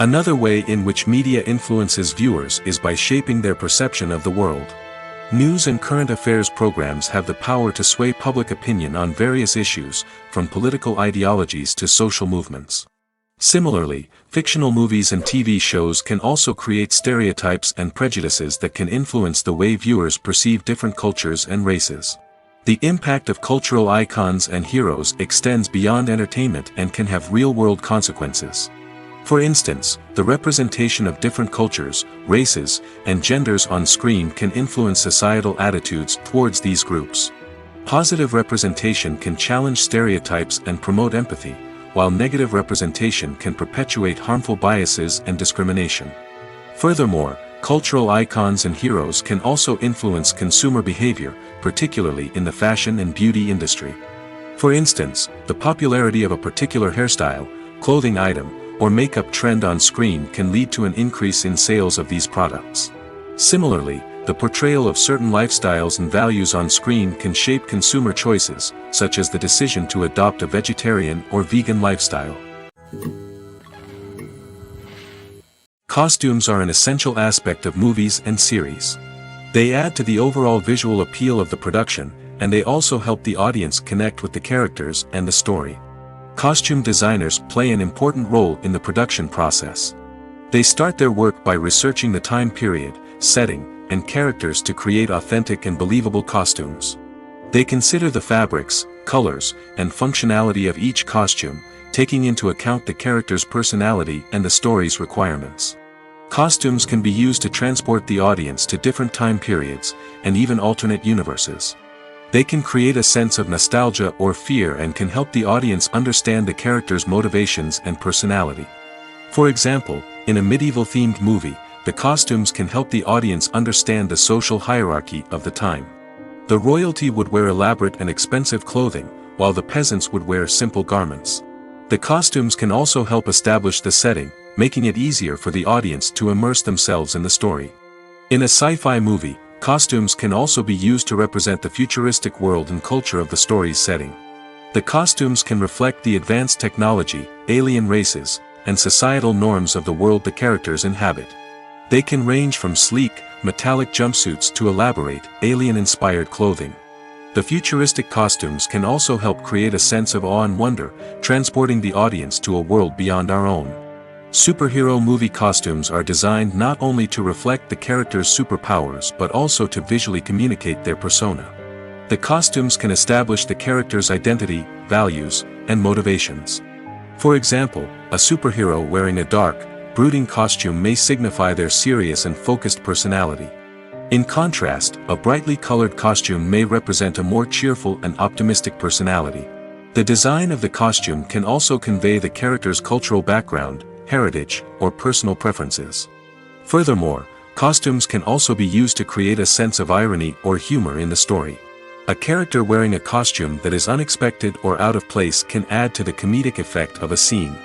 Another way in which media influences viewers is by shaping their perception of the world. News and current affairs programs have the power to sway public opinion on various issues, from political ideologies to social movements. Similarly, fictional movies and TV shows can also create stereotypes and prejudices that can influence the way viewers perceive different cultures and races. The impact of cultural icons and heroes extends beyond entertainment and can have real-world consequences. For instance, the representation of different cultures, races, and genders on screen can influence societal attitudes towards these groups. Positive representation can challenge stereotypes and promote empathy, while negative representation can perpetuate harmful biases and discrimination. Furthermore, cultural icons and heroes can also influence consumer behavior, particularly in the fashion and beauty industry. For instance, the popularity of a particular hairstyle, clothing item, or makeup trend on screen can lead to an increase in sales of these products. Similarly, the portrayal of certain lifestyles and values on screen can shape consumer choices, such as the decision to adopt a vegetarian or vegan lifestyle. Costumes are an essential aspect of movies and series. They add to the overall visual appeal of the production, and they also help the audience connect with the characters and the story. Costume designers play an important role in the production process. They start their work by researching the time period, setting, and characters to create authentic and believable costumes. They consider the fabrics, colors, and functionality of each costume, taking into account the character's personality and the story's requirements. Costumes can be used to transport the audience to different time periods, and even alternate universes. They can create a sense of nostalgia or fear and can help the audience understand the character's motivations and personality. For example, in a medieval-themed movie, the costumes can help the audience understand the social hierarchy of the time. The royalty would wear elaborate and expensive clothing, while the peasants would wear simple garments. The costumes can also help establish the setting, making it easier for the audience to immerse themselves in the story. In a sci-fi movie, costumes can also be used to represent the futuristic world and culture of the story's setting. The costumes can reflect the advanced technology, alien races, and societal norms of the world the characters inhabit. They can range from sleek, metallic jumpsuits to elaborate, alien-inspired clothing. The futuristic costumes can also help create a sense of awe and wonder, transporting the audience to a world beyond our own. Superhero movie costumes are designed not only to reflect the character's superpowers but also to visually communicate their persona. The costumes can establish the character's identity, values, and motivations. For example, a superhero wearing a dark, brooding costume may signify their serious and focused personality. In contrast, a brightly colored costume may represent a more cheerful and optimistic personality. The design of the costume can also convey the character's cultural background, heritage, or personal preferences. Furthermore, costumes can also be used to create a sense of irony or humor in the story. A character wearing a costume that is unexpected or out of place can add to the comedic effect of a scene.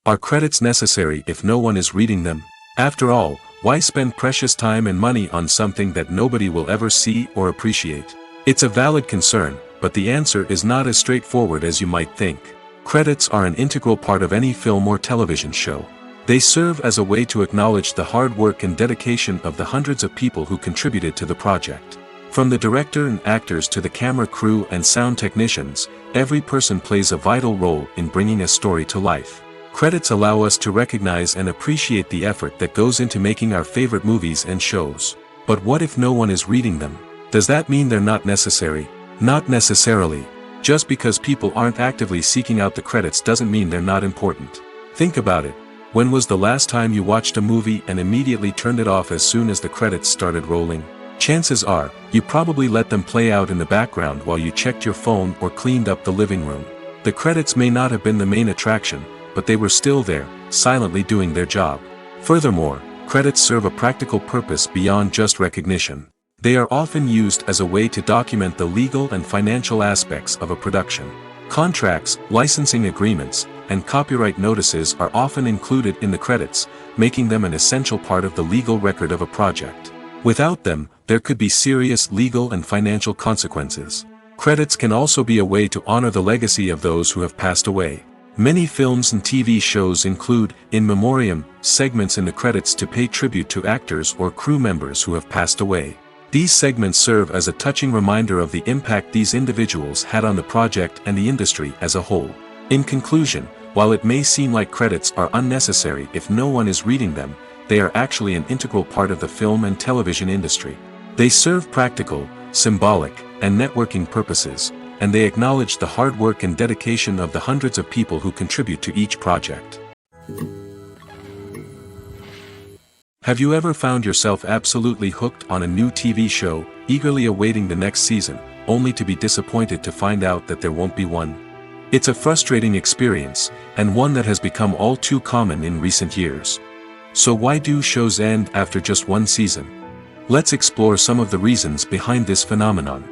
Are credits necessary if no one is reading them? After all, why spend precious time and money on something that nobody will ever see or appreciate? It's a valid concern, but the answer is not as straightforward as you might think. Credits are an integral part of any film or television show. They serve as a way to acknowledge the hard work and dedication of the hundreds of people who contributed to the project. From the director and actors to the camera crew and sound technicians, every person plays a vital role in bringing a story to life. Credits allow us to recognize and appreciate the effort that goes into making our favorite movies and shows. But what if no one is reading them? Does that mean they're not necessary? Not necessarily. Just because people aren't actively seeking out the credits doesn't mean they're not important. Think about it. When was the last time you watched a movie and immediately turned it off as soon as the credits started rolling? Chances are, you probably let them play out in the background while you checked your phone or cleaned up the living room. The credits may not have been the main attraction, but they were still there, silently doing their job. Furthermore, credits serve a practical purpose beyond just recognition. They are often used as a way to document the legal and financial aspects of a production. Contracts, licensing agreements, and copyright notices are often included in the credits, making them an essential part of the legal record of a project. Without them, there could be serious legal and financial consequences. Credits can also be a way to honor the legacy of those who have passed away. Many films and TV shows include, in memoriam, segments in the credits to pay tribute to actors or crew members who have passed away. These segments serve as a touching reminder of the impact these individuals had on the project and the industry as a whole. In conclusion, while it may seem like credits are unnecessary if no one is reading them, they are actually an integral part of the film and television industry. They serve practical, symbolic, and networking purposes, and they acknowledge the hard work and dedication of the hundreds of people who contribute to each project. Have you ever found yourself absolutely hooked on a new TV show, eagerly awaiting the next season, only to be disappointed to find out that there won't be one? It's a frustrating experience, and one that has become all too common in recent years. So why do shows end after just one season? Let's explore some of the reasons behind this phenomenon.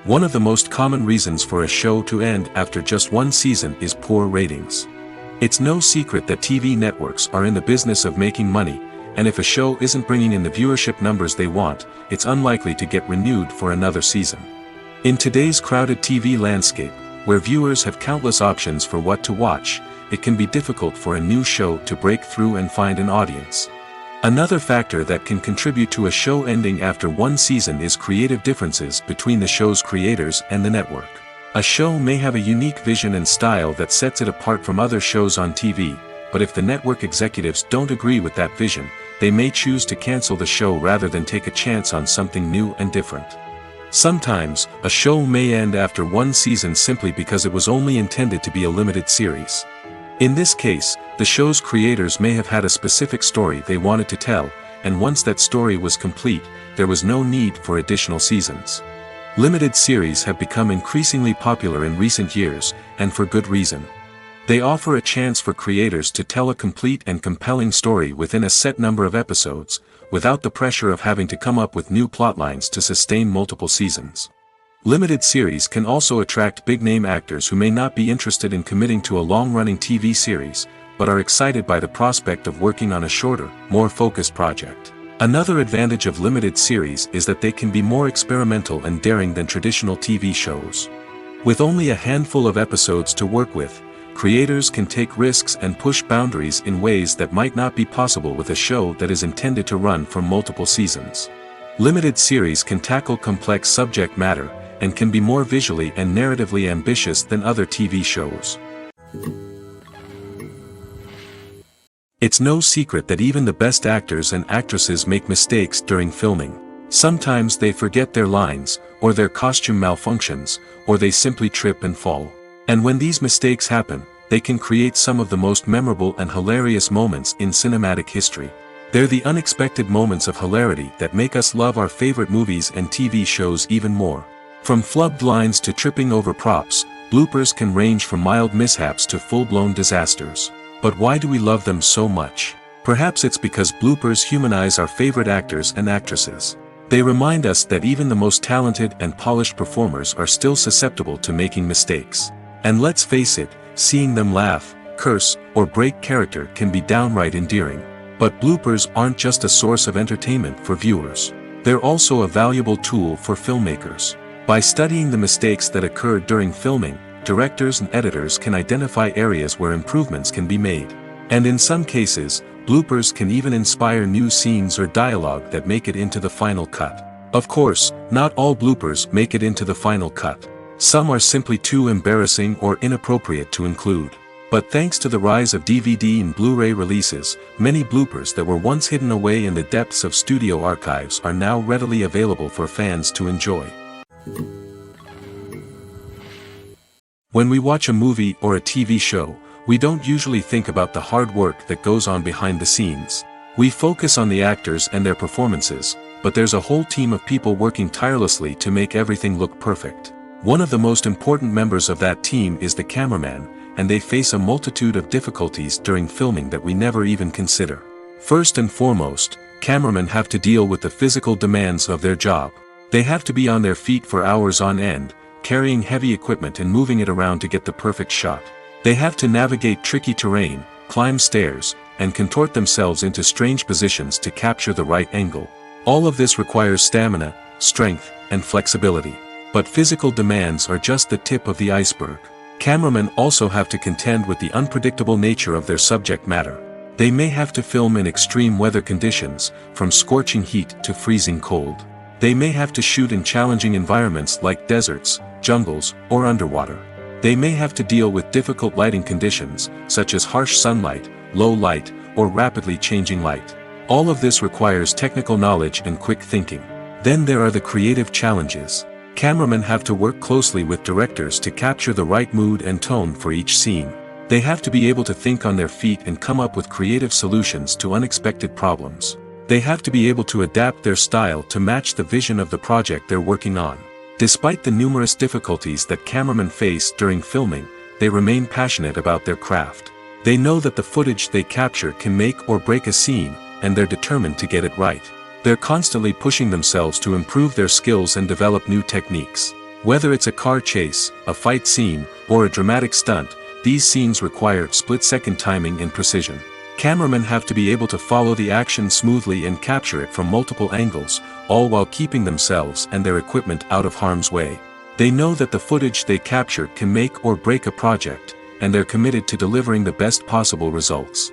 One of the most common reasons for a show to end after just one season is poor ratings. It's no secret that TV networks are in the business of making money, and if a show isn't bringing in the viewership numbers they want, it's unlikely to get renewed for another season. In today's crowded TV landscape, where viewers have countless options for what to watch, it can be difficult for a new show to break through and find an audience. Another factor that can contribute to a show ending after one season is creative differences between the show's creators and the network. A show may have a unique vision and style that sets it apart from other shows on TV, but if the network executives don't agree with that vision, they may choose to cancel the show rather than take a chance on something new and different. Sometimes, a show may end after one season simply because it was only intended to be a limited series. In this case, the show's creators may have had a specific story they wanted to tell, and once that story was complete, there was no need for additional seasons. Limited series have become increasingly popular in recent years, and for good reason. They offer a chance for creators to tell a complete and compelling story within a set number of episodes, without the pressure of having to come up with new plotlines to sustain multiple seasons. Limited series can also attract big-name actors who may not be interested in committing to a long-running TV series, but are excited by the prospect of working on a shorter, more focused project. Another advantage of limited series is that they can be more experimental and daring than traditional TV shows. With only a handful of episodes to work with, creators can take risks and push boundaries in ways that might not be possible with a show that is intended to run for multiple seasons. Limited series can tackle complex subject matter, and can be more visually and narratively ambitious than other TV shows. It's no secret that even the best actors and actresses make mistakes during filming. Sometimes they forget their lines, or their costume malfunctions, or they simply trip and fall. And when these mistakes happen, they can create some of the most memorable and hilarious moments in cinematic history. They're the unexpected moments of hilarity that make us love our favorite movies and TV shows even more. From flubbed lines to tripping over props, bloopers can range from mild mishaps to full-blown disasters. But why do we love them so much? Perhaps it's because bloopers humanize our favorite actors and actresses. They remind us that even the most talented and polished performers are still susceptible to making mistakes. And let's face it, seeing them laugh, curse, or break character can be downright endearing. But bloopers aren't just a source of entertainment for viewers. They're also a valuable tool for filmmakers. By studying the mistakes that occurred during filming, directors and editors can identify areas where improvements can be made. And in some cases, bloopers can even inspire new scenes or dialogue that make it into the final cut. Of course, not all bloopers make it into the final cut. Some are simply too embarrassing or inappropriate to include. But thanks to the rise of DVD and Blu-ray releases, many bloopers that were once hidden away in the depths of studio archives are now readily available for fans to enjoy. When we watch a movie or a TV show, we don't usually think about the hard work that goes on behind the scenes. We focus on the actors and their performances, but there's a whole team of people working tirelessly to make everything look perfect. One of the most important members of that team is the cameraman, and they face a multitude of difficulties during filming that we never even consider. First and foremost, cameramen have to deal with the physical demands of their job. They have to be on their feet for hours on end, carrying heavy equipment and moving it around to get the perfect shot. They have to navigate tricky terrain, climb stairs, and contort themselves into strange positions to capture the right angle. All of this requires stamina, strength, and flexibility. But physical demands are just the tip of the iceberg. Cameramen also have to contend with the unpredictable nature of their subject matter. They may have to film in extreme weather conditions, from scorching heat to freezing cold. They may have to shoot in challenging environments like deserts, jungles, or underwater. They may have to deal with difficult lighting conditions, such as harsh sunlight, low light, or rapidly changing light. All of this requires technical knowledge and quick thinking. Then there are the creative challenges. Cameramen have to work closely with directors to capture the right mood and tone for each scene. They have to be able to think on their feet and come up with creative solutions to unexpected problems. They have to be able to adapt their style to match the vision of the project they're working on. Despite the numerous difficulties that cameramen face during filming, they remain passionate about their craft. They know that the footage they capture can make or break a scene, and they're determined to get it right. They're constantly pushing themselves to improve their skills and develop new techniques. Whether it's a car chase, a fight scene, or a dramatic stunt, these scenes require split-second timing and precision. Cameramen have to be able to follow the action smoothly and capture it from multiple angles, all while keeping themselves and their equipment out of harm's way. They know that the footage they capture can make or break a project, and they're committed to delivering the best possible results.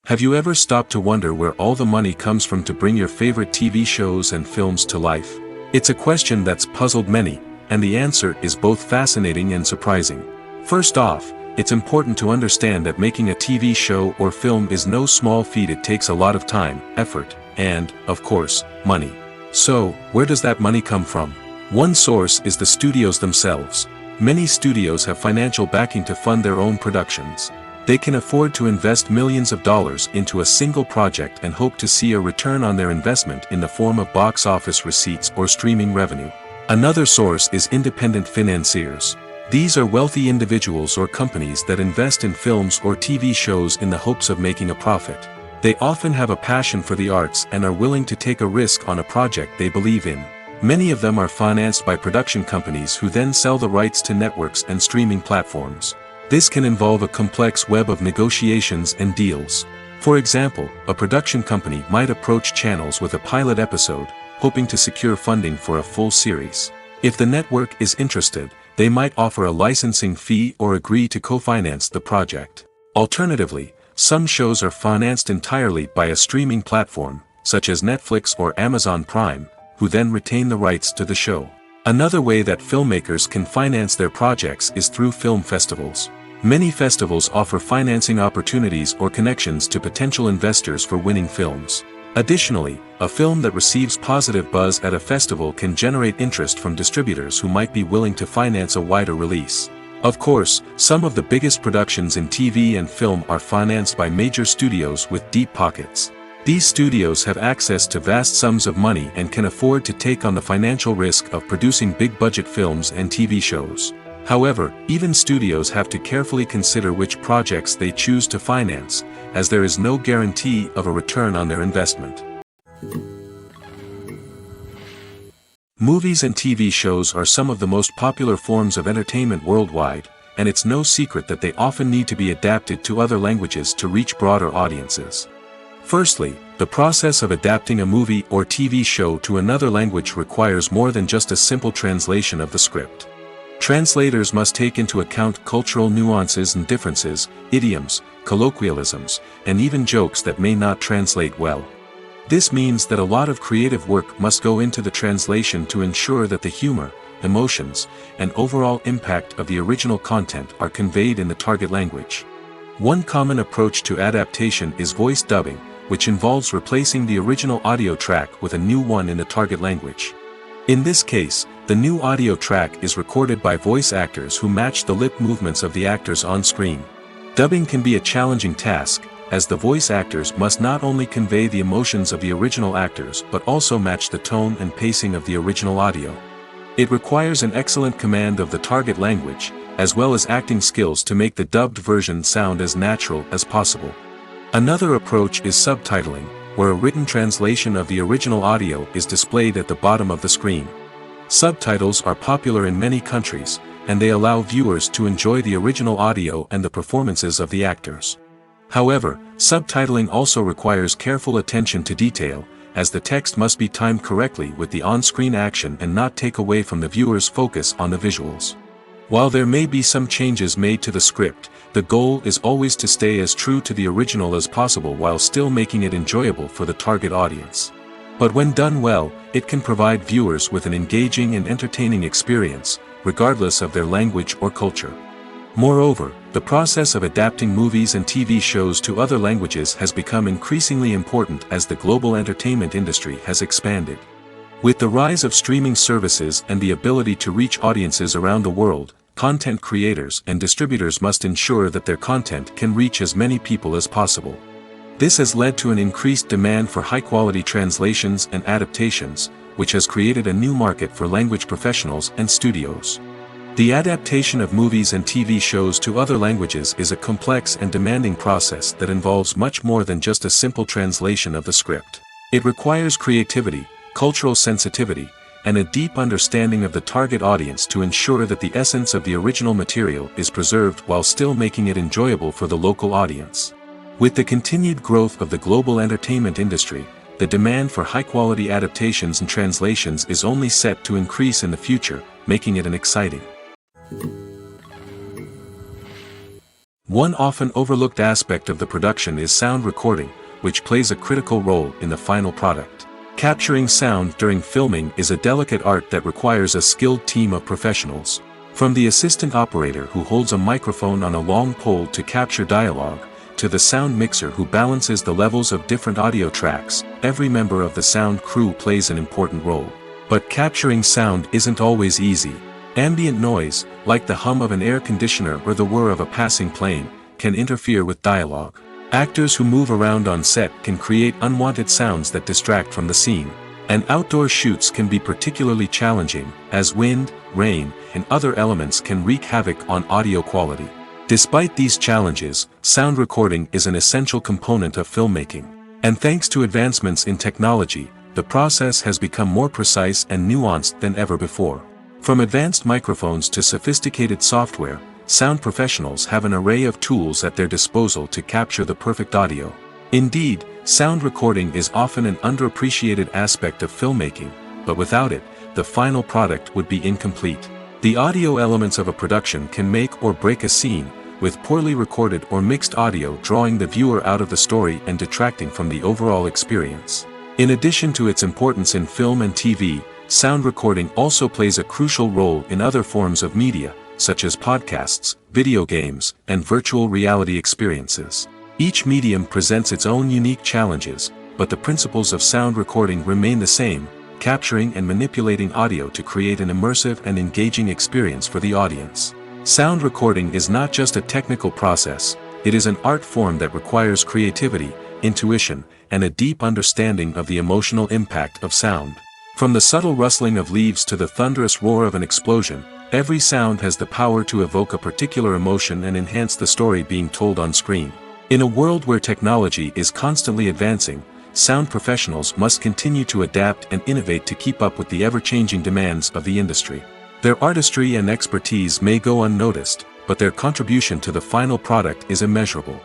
Have you ever stopped to wonder where all the money comes from to bring your favorite TV shows and films to life? It's a question that's puzzled many, and the answer is both fascinating and surprising. First off, it's important to understand that making a TV show or film is no small feat. It takes a lot of time, effort, and, of course, money. So, where does that money come from? One source is the studios themselves. Many studios have financial backing to fund their own productions. They can afford to invest millions of dollars into a single project and hope to see a return on their investment in the form of box office receipts or streaming revenue. Another source is independent financiers. These are wealthy individuals or companies that invest in films or TV shows in the hopes of making a profit. They often have a passion for the arts and are willing to take a risk on a project they believe in. Many of them are financed by production companies who then sell the rights to networks and streaming platforms. This can involve a complex web of negotiations and deals. For example, a production company might approach channels with a pilot episode, hoping to secure funding for a full series. If the network is interested, they might offer a licensing fee or agree to co-finance the project. Alternatively, some shows are financed entirely by a streaming platform, such as Netflix or Amazon Prime, who then retain the rights to the show. Another way that filmmakers can finance their projects is through film festivals. Many festivals offer financing opportunities or connections to potential investors for winning films. Additionally, a film that receives positive buzz at a festival can generate interest from distributors who might be willing to finance a wider release. Of course, some of the biggest productions in TV and film are financed by major studios with deep pockets. These studios have access to vast sums of money and can afford to take on the financial risk of producing big-budget films and TV shows. However, even studios have to carefully consider which projects they choose to finance, as there is no guarantee of a return on their investment. Movies and TV shows are some of the most popular forms of entertainment worldwide, and it's no secret that they often need to be adapted to other languages to reach broader audiences. Firstly, the process of adapting a movie or TV show to another language requires more than just a simple translation of the script. Translators must take into account cultural nuances and differences, idioms, colloquialisms, and even jokes that may not translate well. This means that a lot of creative work must go into the translation to ensure that the humor, emotions, and overall impact of the original content are conveyed in the target language. One common approach to adaptation is voice dubbing, which involves replacing the original audio track with a new one in the target language. In this case, the new audio track is recorded by voice actors who match the lip movements of the actors on screen. Dubbing can be a challenging task, as the voice actors must not only convey the emotions of the original actors but also match the tone and pacing of the original audio. It requires an excellent command of the target language, as well as acting skills to make the dubbed version sound as natural as possible. Another approach is subtitling, where a written translation of the original audio is displayed at the bottom of the screen. Subtitles are popular in many countries, and they allow viewers to enjoy the original audio and the performances of the actors. However, subtitling also requires careful attention to detail, as the text must be timed correctly with the on-screen action and not take away from the viewer's focus on the visuals. While there may be some changes made to the script, the goal is always to stay as true to the original as possible while still making it enjoyable for the target audience. But when done well, it can provide viewers with an engaging and entertaining experience, regardless of their language or culture. Moreover, the process of adapting movies and TV shows to other languages has become increasingly important as the global entertainment industry has expanded. With the rise of streaming services and the ability to reach audiences around the world, content creators and distributors must ensure that their content can reach as many people as possible. This has led to an increased demand for high-quality translations and adaptations, which has created a new market for language professionals and studios. The adaptation of movies and TV shows to other languages is a complex and demanding process that involves much more than just a simple translation of the script. It requires creativity, cultural sensitivity, and a deep understanding of the target audience to ensure that the essence of the original material is preserved while still making it enjoyable for the local audience. With the continued growth of the global entertainment industry, the demand for high-quality adaptations and translations is only set to increase in the future, making it an exciting. One often overlooked aspect of the production is sound recording, which plays a critical role in the final product. Capturing sound during filming is a delicate art that requires a skilled team of professionals. From the assistant operator who holds a microphone on a long pole to capture dialogue, to the sound mixer who balances the levels of different audio tracks, every member of the sound crew plays an important role. But capturing sound isn't always easy. Ambient noise, like the hum of an air conditioner or the whir of a passing plane, can interfere with dialogue. Actors who move around on set can create unwanted sounds that distract from the scene. And outdoor shoots can be particularly challenging, as wind, rain, and other elements can wreak havoc on audio quality. Despite these challenges, sound recording is an essential component of filmmaking. And thanks to advancements in technology, the process has become more precise and nuanced than ever before. From advanced microphones to sophisticated software, sound professionals have an array of tools at their disposal to capture the perfect audio. Indeed, sound recording is often an underappreciated aspect of filmmaking, but without it, the final product would be incomplete. The audio elements of a production can make or break a scene, with poorly recorded or mixed audio drawing the viewer out of the story and detracting from the overall experience. In addition to its importance in film and TV, sound recording also plays a crucial role in other forms of media, such as podcasts, video games, and virtual reality experiences. Each medium presents its own unique challenges, but the principles of sound recording remain the same, capturing and manipulating audio to create an immersive and engaging experience for the audience. Sound recording is not just a technical process, it is an art form that requires creativity, intuition, and a deep understanding of the emotional impact of sound. From the subtle rustling of leaves to the thunderous roar of an explosion, every sound has the power to evoke a particular emotion and enhance the story being told on screen. In a world where technology is constantly advancing, sound professionals must continue to adapt and innovate to keep up with the ever-changing demands of the industry. Their artistry and expertise may go unnoticed, but their contribution to the final product is immeasurable.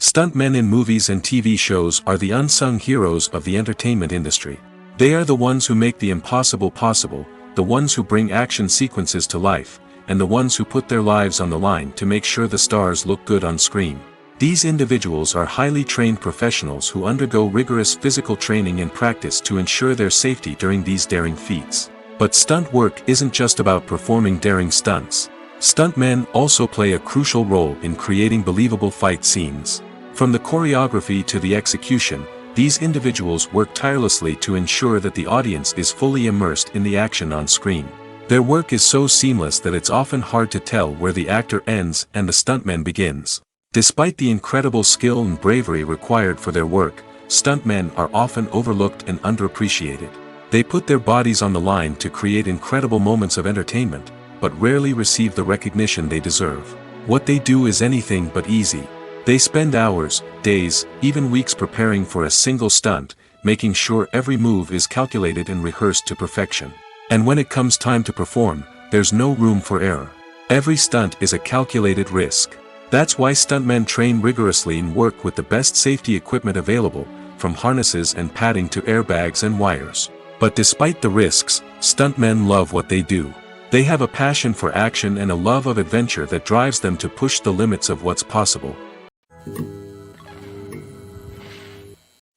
Stuntmen in movies and TV shows are the unsung heroes of the entertainment industry. They are the ones who make the impossible possible, the ones who bring action sequences to life, and the ones who put their lives on the line to make sure the stars look good on screen. These individuals are highly trained professionals who undergo rigorous physical training and practice to ensure their safety during these daring feats. But stunt work isn't just about performing daring stunts. Stuntmen also play a crucial role in creating believable fight scenes. From the choreography to the execution, these individuals work tirelessly to ensure that the audience is fully immersed in the action on screen. Their work is so seamless that it's often hard to tell where the actor ends and the stuntman begins. Despite the incredible skill and bravery required for their work, stuntmen are often overlooked and underappreciated. They put their bodies on the line to create incredible moments of entertainment, but rarely receive the recognition they deserve. What they do is anything but easy. They spend hours, days, even weeks preparing for a single stunt, making sure every move is calculated and rehearsed to perfection. And when it comes time to perform, there's no room for error. Every stunt is a calculated risk. That's why stuntmen train rigorously and work with the best safety equipment available, from harnesses and padding to airbags and wires. But despite the risks, stuntmen love what they do. They have a passion for action and a love of adventure that drives them to push the limits of what's possible.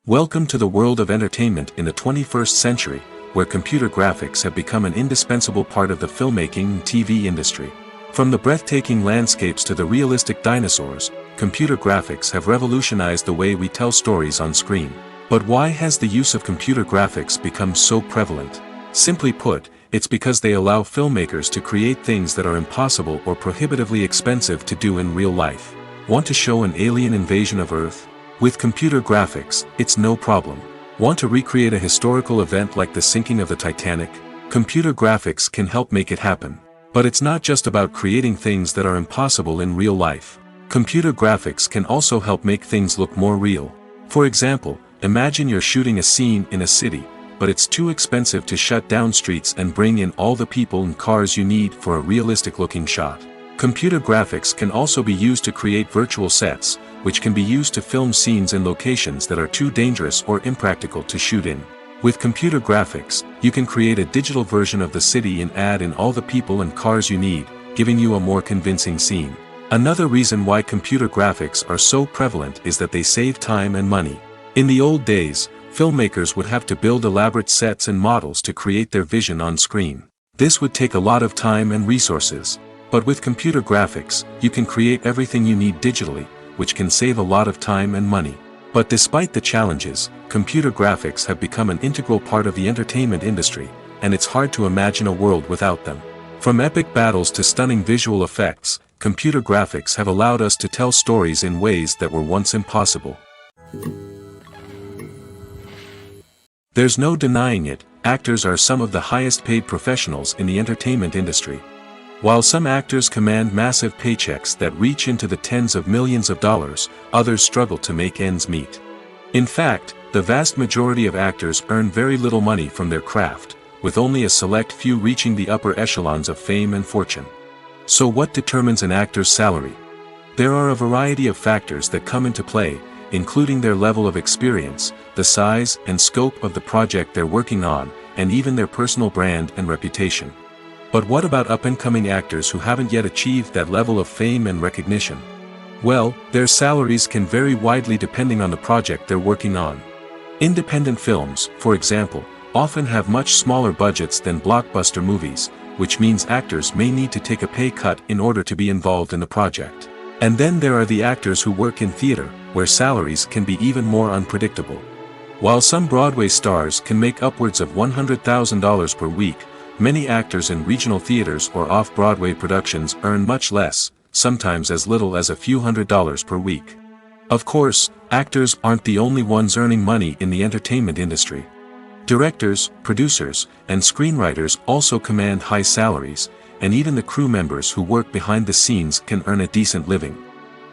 Welcome to the world of entertainment in the 21st century, where computer graphics have become an indispensable part of the filmmaking and TV industry. From the breathtaking landscapes to the realistic dinosaurs, computer graphics have revolutionized the way we tell stories on screen. But why has the use of computer graphics become so prevalent? Simply put, it's because they allow filmmakers to create things that are impossible or prohibitively expensive to do in real life. Want to show an alien invasion of Earth? With computer graphics, it's no problem. Want to recreate a historical event like the sinking of the Titanic? Computer graphics can help make it happen. But it's not just about creating things that are impossible in real life. Computer graphics can also help make things look more real. For example, imagine you're shooting a scene in a city, but it's too expensive to shut down streets and bring in all the people and cars you need for a realistic-looking shot. Computer graphics can also be used to create virtual sets, which can be used to film scenes in locations that are too dangerous or impractical to shoot in. With computer graphics, you can create a digital version of the city and add in all the people and cars you need, giving you a more convincing scene. Another reason why computer graphics are so prevalent is that they save time and money. In the old days, filmmakers would have to build elaborate sets and models to create their vision on screen. This would take a lot of time and resources. But with computer graphics, you can create everything you need digitally, which can save a lot of time and money. But despite the challenges, computer graphics have become an integral part of the entertainment industry, and it's hard to imagine a world without them. From epic battles to stunning visual effects, computer graphics have allowed us to tell stories in ways that were once impossible. There's no denying it, actors are some of the highest paid professionals in the entertainment industry. While some actors command massive paychecks that reach into the tens of millions of dollars, others struggle to make ends meet. In fact, the vast majority of actors earn very little money from their craft, with only a select few reaching the upper echelons of fame and fortune. So what determines an actor's salary? There are a variety of factors that come into play, including their level of experience, the size and scope of the project they're working on, and even their personal brand and reputation. But what about up-and-coming actors who haven't yet achieved that level of fame and recognition? Well, their salaries can vary widely depending on the project they're working on. Independent films, for example, often have much smaller budgets than blockbuster movies, which means actors may need to take a pay cut in order to be involved in the project. And then there are the actors who work in theater, where salaries can be even more unpredictable. While some Broadway stars can make upwards of $100,000 per week, many actors in regional theaters or off-Broadway productions earn much less, sometimes as little as a few $100s per week. Of course, actors aren't the only ones earning money in the entertainment industry. Directors, producers, and screenwriters also command high salaries, and even the crew members who work behind the scenes can earn a decent living.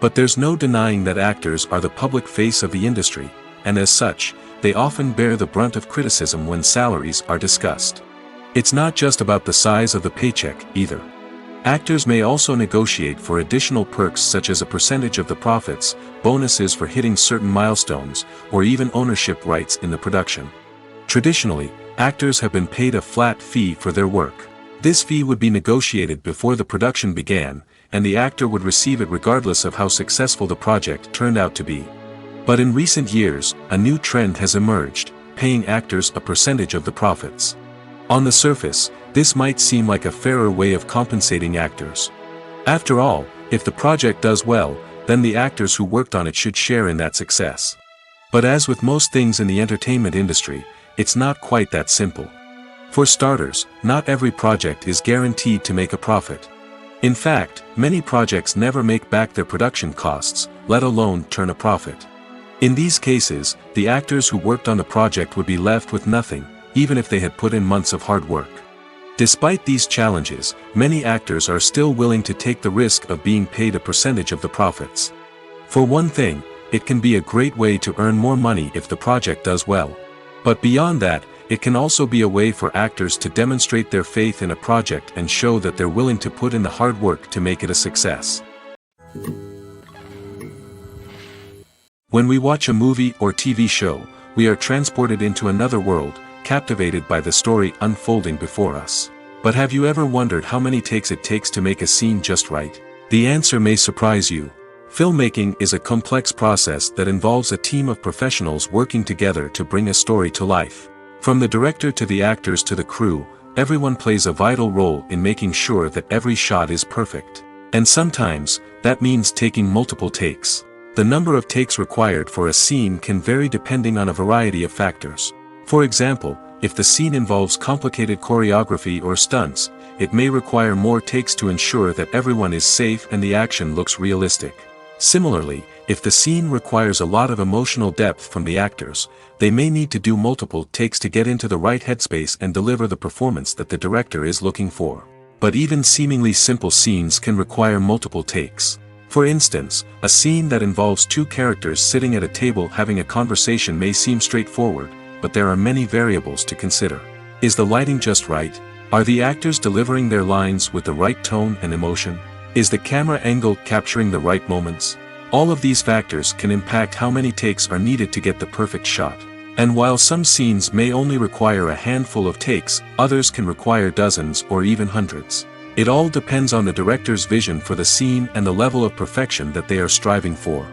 But there's no denying that actors are the public face of the industry, and as such, they often bear the brunt of criticism when salaries are discussed. It's not just about the size of the paycheck, either. Actors may also negotiate for additional perks such as a percentage of the profits, bonuses for hitting certain milestones, or even ownership rights in the production. Traditionally, actors have been paid a flat fee for their work. This fee would be negotiated before the production began, and the actor would receive it regardless of how successful the project turned out to be. But in recent years, a new trend has emerged, paying actors a percentage of the profits. On the surface, this might seem like a fairer way of compensating actors. After all, if the project does well, then the actors who worked on it should share in that success. But as with most things in the entertainment industry, it's not quite that simple. For starters, not every project is guaranteed to make a profit. In fact, many projects never make back their production costs, let alone turn a profit. In these cases, the actors who worked on the project would be left with nothing, even if they had put in months of hard work. Despite these challenges, many actors are still willing to take the risk of being paid a percentage of the profits. For one thing, it can be a great way to earn more money if the project does well. But beyond that, it can also be a way for actors to demonstrate their faith in a project and show that they're willing to put in the hard work to make it a success. When we watch a movie or TV show, we are transported into another world, captivated by the story unfolding before us. But have you ever wondered how many takes it takes to make a scene just right? The answer may surprise you. Filmmaking is a complex process that involves a team of professionals working together to bring a story to life. From the director to the actors to the crew, everyone plays a vital role in making sure that every shot is perfect. And sometimes, that means taking multiple takes. The number of takes required for a scene can vary depending on a variety of factors. For example, if the scene involves complicated choreography or stunts, it may require more takes to ensure that everyone is safe and the action looks realistic. Similarly, if the scene requires a lot of emotional depth from the actors, they may need to do multiple takes to get into the right headspace and deliver the performance that the director is looking for. But even seemingly simple scenes can require multiple takes. For instance, a scene that involves two characters sitting at a table having a conversation may seem straightforward, but there are many variables to consider. Is the lighting just right? Are the actors delivering their lines with the right tone and emotion? Is the camera angle capturing the right moments? All of these factors can impact how many takes are needed to get the perfect shot. And while some scenes may only require a handful of takes, others can require dozens or even hundreds. It all depends on the director's vision for the scene and the level of perfection that they are striving for.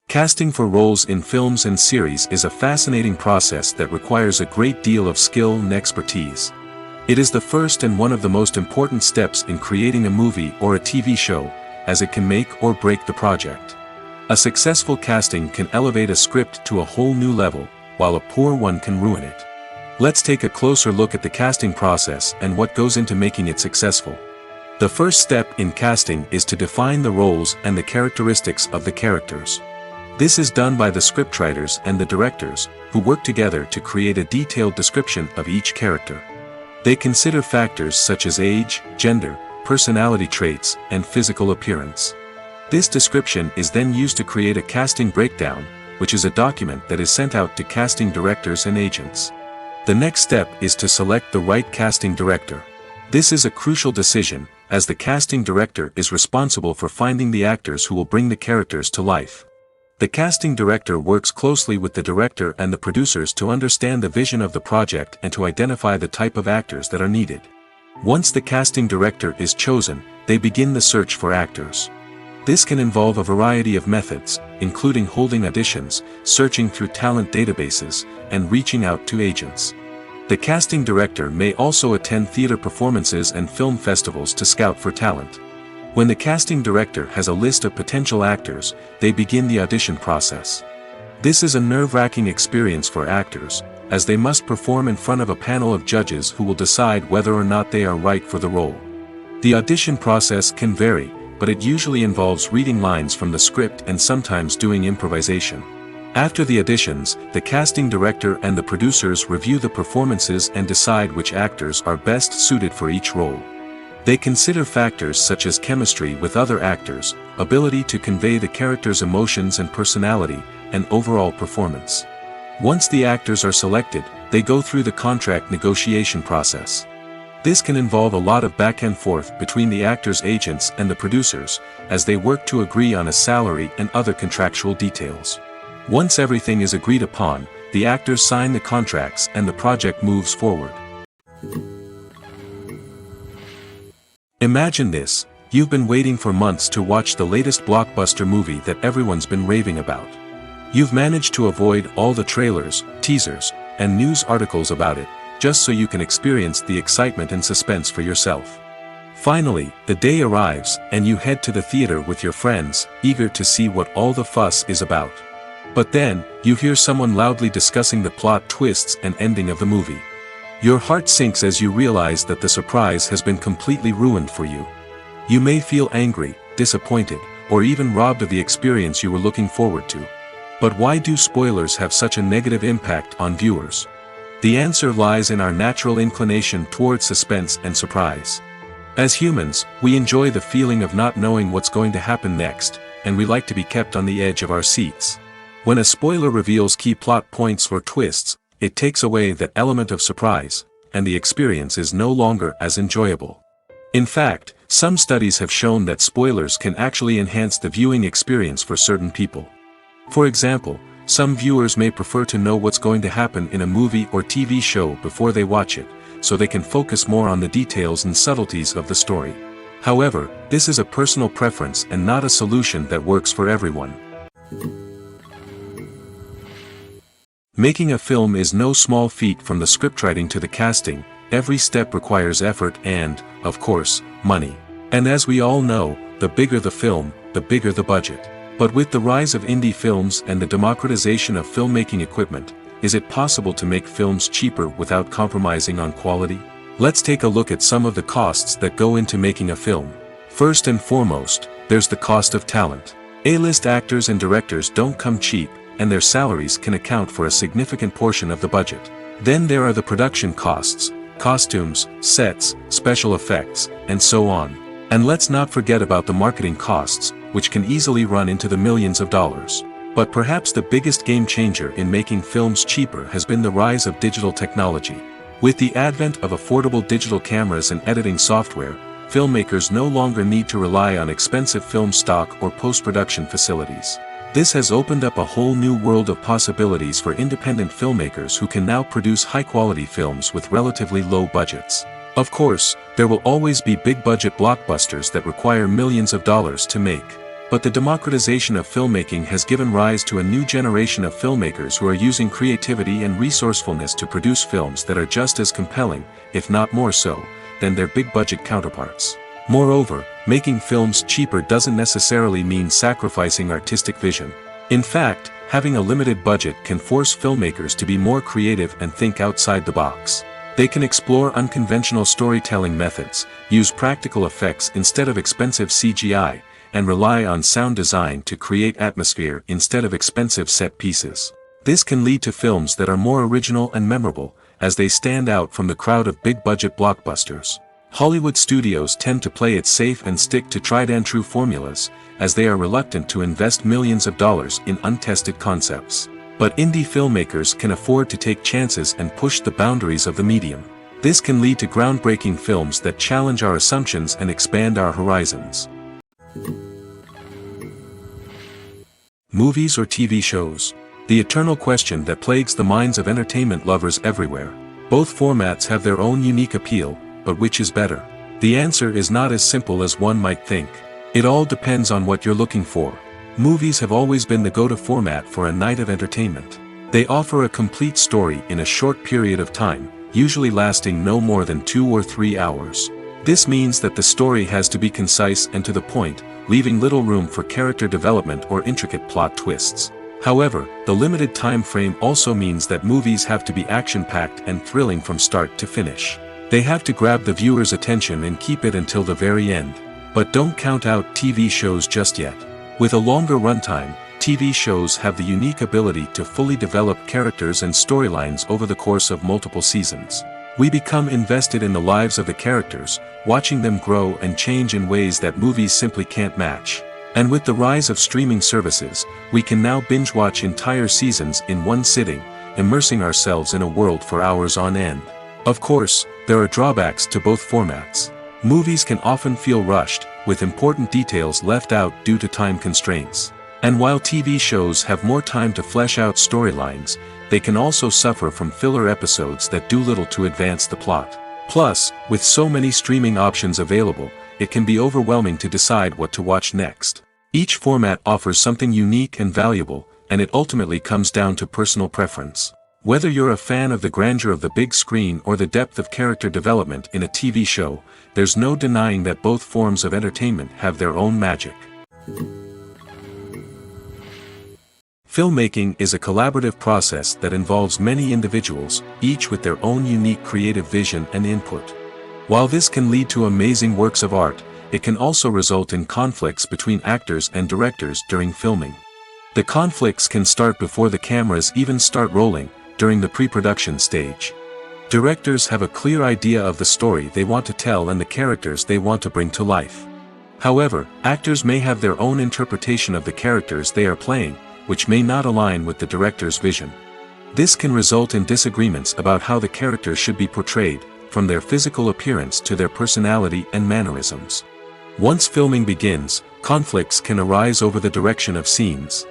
Casting for roles in films and series is a fascinating process that requires a great deal of skill and expertise. It is the first and one of the most important steps in creating a movie or a TV show, as it can make or break the project. A successful casting can elevate a script to a whole new level, while a poor one can ruin it. Let's take a closer look at the casting process and what goes into making it successful. The first step in casting is to define the roles and the characteristics of the characters. This is done by the scriptwriters and the directors, who work together to create a detailed description of each character. They consider factors such as age, gender, personality traits, and physical appearance. This description is then used to create a casting breakdown, which is a document that is sent out to casting directors and agents. The next step is to select the right casting director. This is a crucial decision, as the casting director is responsible for finding the actors who will bring the characters to life. The casting director works closely with the director and the producers to understand the vision of the project and to identify the type of actors that are needed. Once the casting director is chosen, they begin the search for actors. This can involve a variety of methods, including holding auditions, searching through talent databases, and reaching out to agents. The casting director may also attend theater performances and film festivals to scout for talent. When the casting director has a list of potential actors, they begin the audition process. This is a nerve-wracking experience for actors, as they must perform in front of a panel of judges who will decide whether or not they are right for the role. The audition process can vary, but it usually involves reading lines from the script and sometimes doing improvisation. After the auditions, the casting director and the producers review the performances and decide which actors are best suited for each role. They consider factors such as chemistry with other actors, ability to convey the character's emotions and personality, and overall performance. Once the actors are selected, they go through the contract negotiation process. This can involve a lot of back and forth between the actors' agents and the producers, as they work to agree on a salary and other contractual details. Once everything is agreed upon, the actors sign the contracts and the project moves forward. Imagine this: you've been waiting for months to watch the latest blockbuster movie that everyone's been raving about. You've managed to avoid all the trailers, teasers, and news articles about it, just so you can experience the excitement and suspense for yourself. Finally, the day arrives, and you head to the theater with your friends, eager to see what all the fuss is about. But then, you hear someone loudly discussing the plot twists and ending of the movie. Your heart sinks as you realize that the surprise has been completely ruined for you. You may feel angry, disappointed, or even robbed of the experience you were looking forward to. But why do spoilers have such a negative impact on viewers? The answer lies in our natural inclination towards suspense and surprise. As humans, we enjoy the feeling of not knowing what's going to happen next, and we like to be kept on the edge of our seats. When a spoiler reveals key plot points or twists, it takes away that element of surprise, and the experience is no longer as enjoyable. In fact, some studies have shown that spoilers can actually enhance the viewing experience for certain people. For example, some viewers may prefer to know what's going to happen in a movie or TV show before they watch it, so they can focus more on the details and subtleties of the story. However, this is a personal preference and not a solution that works for everyone. Making a film is no small feat. From the scriptwriting to the casting, every step requires effort and, of course, money. And as we all know, the bigger the film, the bigger the budget. But with the rise of indie films and the democratization of filmmaking equipment, is it possible to make films cheaper without compromising on quality? Let's take a look at some of the costs that go into making a film. First and foremost, there's the cost of talent. A-list actors and directors don't come cheap, and their salaries can account for a significant portion of the budget. Then there are the production costs, costumes, sets, special effects, and so on. And let's not forget about the marketing costs, which can easily run into the millions of dollars. But perhaps the biggest game changer in making films cheaper has been the rise of digital technology. With the advent of affordable digital cameras and editing software, filmmakers no longer need to rely on expensive film stock or post-production facilities. This has opened up a whole new world of possibilities for independent filmmakers who can now produce high-quality films with relatively low budgets. Of course, there will always be big-budget blockbusters that require millions of dollars to make. But the democratization of filmmaking has given rise to a new generation of filmmakers who are using creativity and resourcefulness to produce films that are just as compelling, if not more so, than their big-budget counterparts. Moreover, making films cheaper doesn't necessarily mean sacrificing artistic vision. In fact, having a limited budget can force filmmakers to be more creative and think outside the box. They can explore unconventional storytelling methods, use practical effects instead of expensive CGI, and rely on sound design to create atmosphere instead of expensive set pieces. This can lead to films that are more original and memorable, as they stand out from the crowd of big-budget blockbusters. Hollywood studios tend to play it safe and stick to tried-and-true formulas, as they are reluctant to invest millions of dollars in untested concepts. But indie filmmakers can afford to take chances and push the boundaries of the medium. This can lead to groundbreaking films that challenge our assumptions and expand our horizons. Movies or TV shows? The eternal question that plagues the minds of entertainment lovers everywhere. Both formats have their own unique appeal, but which is better? The answer is not as simple as one might think. It all depends on what you're looking for. Movies have always been the go-to format for a night of entertainment. They offer a complete story in a short period of time, usually lasting no more than 2 or 3 hours. This means that the story has to be concise and to the point, leaving little room for character development or intricate plot twists. However, the limited time frame also means that movies have to be action-packed and thrilling from start to finish. They have to grab the viewer's attention and keep it until the very end. But don't count out TV shows just yet. With a longer runtime, TV shows have the unique ability to fully develop characters and storylines over the course of multiple seasons. We become invested in the lives of the characters, watching them grow and change in ways that movies simply can't match. And with the rise of streaming services, we can now binge-watch entire seasons in one sitting, immersing ourselves in a world for hours on end. Of course, there are drawbacks to both formats. Movies can often feel rushed, with important details left out due to time constraints. And while TV shows have more time to flesh out storylines, they can also suffer from filler episodes that do little to advance the plot. Plus, with so many streaming options available, it can be overwhelming to decide what to watch next. Each format offers something unique and valuable, and it ultimately comes down to personal preference. Whether you're a fan of the grandeur of the big screen or the depth of character development in a TV show, there's no denying that both forms of entertainment have their own magic. Filmmaking is a collaborative process that involves many individuals, each with their own unique creative vision and input. While this can lead to amazing works of art, it can also result in conflicts between actors and directors during filming. The conflicts can start before the cameras even start rolling, during the pre-production stage. Directors have a clear idea of the story they want to tell and the characters they want to bring to life. However, actors may have their own interpretation of the characters they are playing, which may not align with the director's vision. This can result in disagreements about how the characters should be portrayed, from their physical appearance to their personality and mannerisms. Once filming begins, conflicts can arise over the direction of scenes.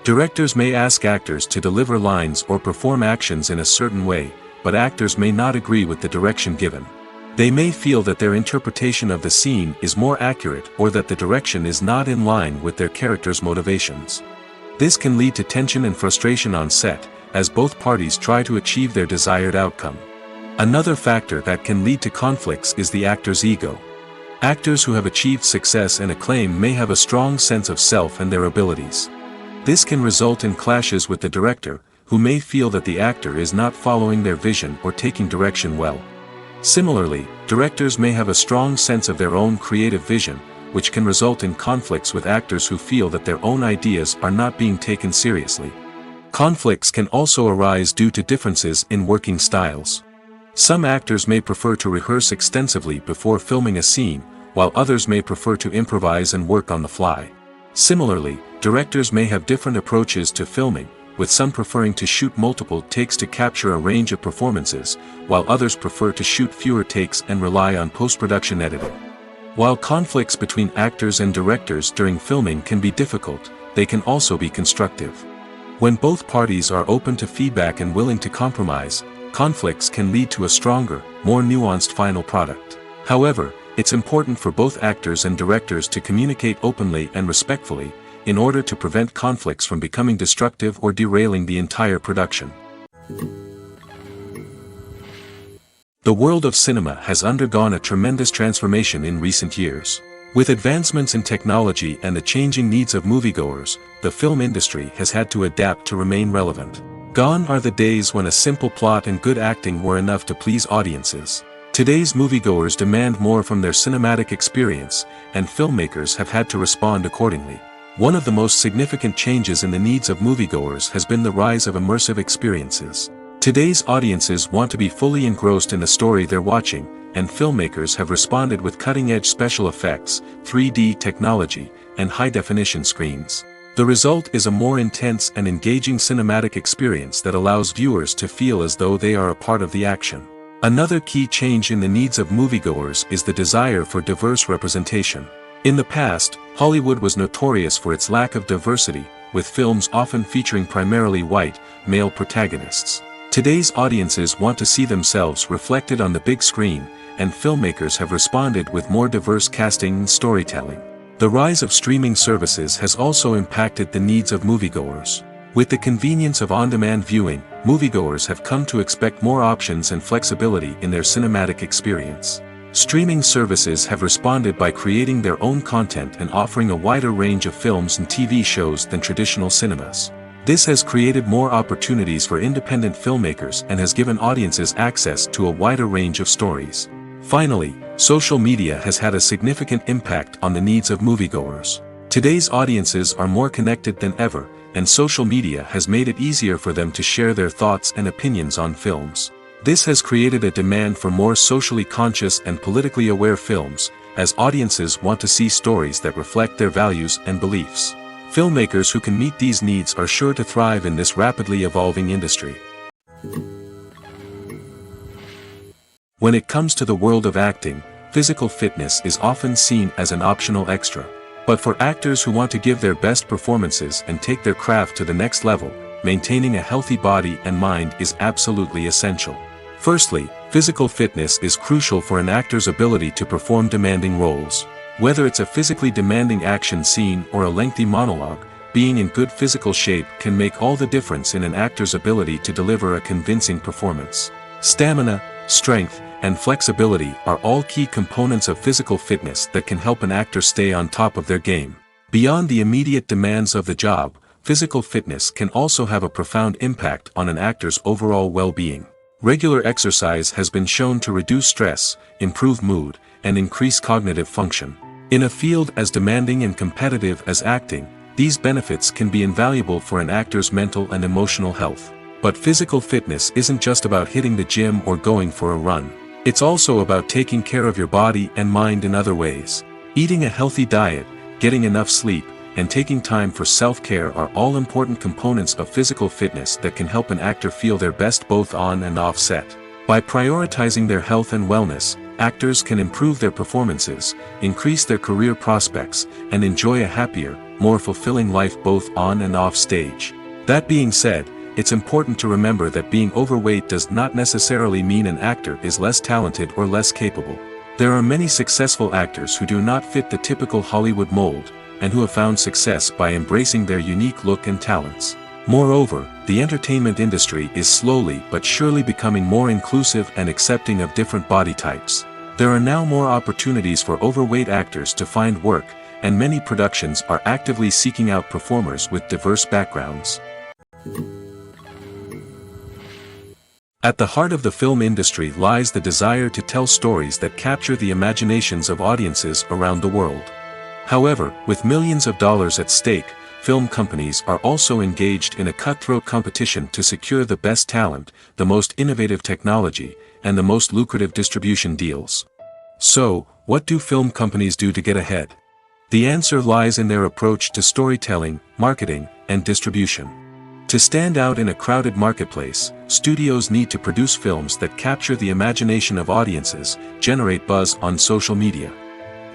Directors may ask actors to deliver lines or perform actions in a certain way, but actors may not agree with the direction given. They may feel that their interpretation of the scene is more accurate or that the direction is not in line with their character's motivations. This can lead to tension and frustration on set, as both parties try to achieve their desired outcome. Another factor that can lead to conflicts is the actor's ego. Actors who have achieved success and acclaim may have a strong sense of self and their abilities. This can result in clashes with the director, who may feel that the actor is not following their vision or taking direction well. Similarly, directors may have a strong sense of their own creative vision, which can result in conflicts with actors who feel that their own ideas are not being taken seriously. Conflicts can also arise due to differences in working styles. Some actors may prefer to rehearse extensively before filming a scene, while others may prefer to improvise and work on the fly. Similarly, directors may have different approaches to filming, with some preferring to shoot multiple takes to capture a range of performances, while others prefer to shoot fewer takes and rely on post-production editing. While conflicts between actors and directors during filming can be difficult, they can also be constructive. When both parties are open to feedback and willing to compromise, conflicts can lead to a stronger, more nuanced final product. However, it's important for both actors and directors to communicate openly and respectfully, in order to prevent conflicts from becoming destructive or derailing the entire production. The world of cinema has undergone a tremendous transformation in recent years. With advancements in technology and the changing needs of moviegoers, the film industry has had to adapt to remain relevant. Gone are the days when a simple plot and good acting were enough to please audiences. Today's moviegoers demand more from their cinematic experience, and filmmakers have had to respond accordingly. One of the most significant changes in the needs of moviegoers has been the rise of immersive experiences. Today's audiences want to be fully engrossed in the story they're watching, and filmmakers have responded with cutting-edge special effects, 3D technology, and high-definition screens. The result is a more intense and engaging cinematic experience that allows viewers to feel as though they are a part of the action. Another key change in the needs of moviegoers is the desire for diverse representation. In the past, Hollywood was notorious for its lack of diversity, with films often featuring primarily white, male protagonists. Today's audiences want to see themselves reflected on the big screen, and filmmakers have responded with more diverse casting and storytelling. The rise of streaming services has also impacted the needs of moviegoers. With the convenience of on-demand viewing, moviegoers have come to expect more options and flexibility in their cinematic experience. Streaming services have responded by creating their own content and offering a wider range of films and TV shows than traditional cinemas. This has created more opportunities for independent filmmakers and has given audiences access to a wider range of stories. Finally, social media has had a significant impact on the needs of moviegoers. Today's audiences are more connected than ever, and social media has made it easier for them to share their thoughts and opinions on films. This has created a demand for more socially conscious and politically aware films, as audiences want to see stories that reflect their values and beliefs. Filmmakers who can meet these needs are sure to thrive in this rapidly evolving industry. When it comes to the world of acting, physical fitness is often seen as an optional extra. But for actors who want to give their best performances and take their craft to the next level, maintaining a healthy body and mind is absolutely essential. Firstly, physical fitness is crucial for an actor's ability to perform demanding roles. Whether it's a physically demanding action scene or a lengthy monologue, being in good physical shape can make all the difference in an actor's ability to deliver a convincing performance. Stamina, strength, and flexibility are all key components of physical fitness that can help an actor stay on top of their game. Beyond the immediate demands of the job, physical fitness can also have a profound impact on an actor's overall well-being. Regular exercise has been shown to reduce stress, improve mood, and increase cognitive function. In a field as demanding and competitive as acting, these benefits can be invaluable for an actor's mental and emotional health. But physical fitness isn't just about hitting the gym or going for a run. It's also about taking care of your body and mind in other ways. Eating a healthy diet, getting enough sleep, and taking time for self-care are all important components of physical fitness that can help an actor feel their best both on and off set. By prioritizing their health and wellness, actors can improve their performances, increase their career prospects, and enjoy a happier, more fulfilling life both on and off stage. That being said, it's important to remember that being overweight does not necessarily mean an actor is less talented or less capable. There are many successful actors who do not fit the typical Hollywood mold, and who have found success by embracing their unique look and talents. Moreover, the entertainment industry is slowly but surely becoming more inclusive and accepting of different body types. There are now more opportunities for overweight actors to find work, and many productions are actively seeking out performers with diverse backgrounds. At the heart of the film industry lies the desire to tell stories that capture the imaginations of audiences around the world. However, with millions of dollars at stake, film companies are also engaged in a cutthroat competition to secure the best talent, the most innovative technology, and the most lucrative distribution deals. So, what do film companies do to get ahead? The answer lies in their approach to storytelling, marketing, and distribution. To stand out in a crowded marketplace, studios need to produce films that capture the imagination of audiences, generate buzz on social media.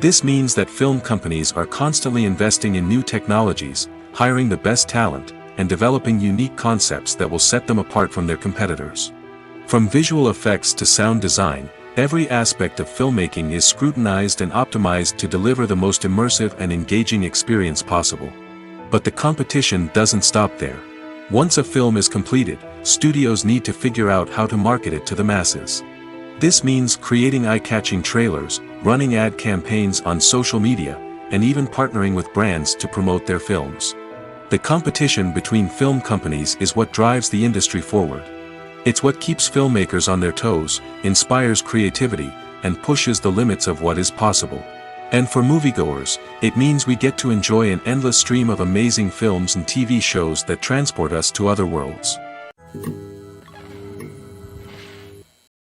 This means that film companies are constantly investing in new technologies, hiring the best talent, and developing unique concepts that will set them apart from their competitors. From visual effects to sound design, every aspect of filmmaking is scrutinized and optimized to deliver the most immersive and engaging experience possible. But the competition doesn't stop there. Once a film is completed, studios need to figure out how to market it to the masses. This means creating eye-catching trailers, running ad campaigns on social media, and even partnering with brands to promote their films. The competition between film companies is what drives the industry forward. It's what keeps filmmakers on their toes, inspires creativity, and pushes the limits of what is possible. And for moviegoers, it means we get to enjoy an endless stream of amazing films and TV shows that transport us to other worlds.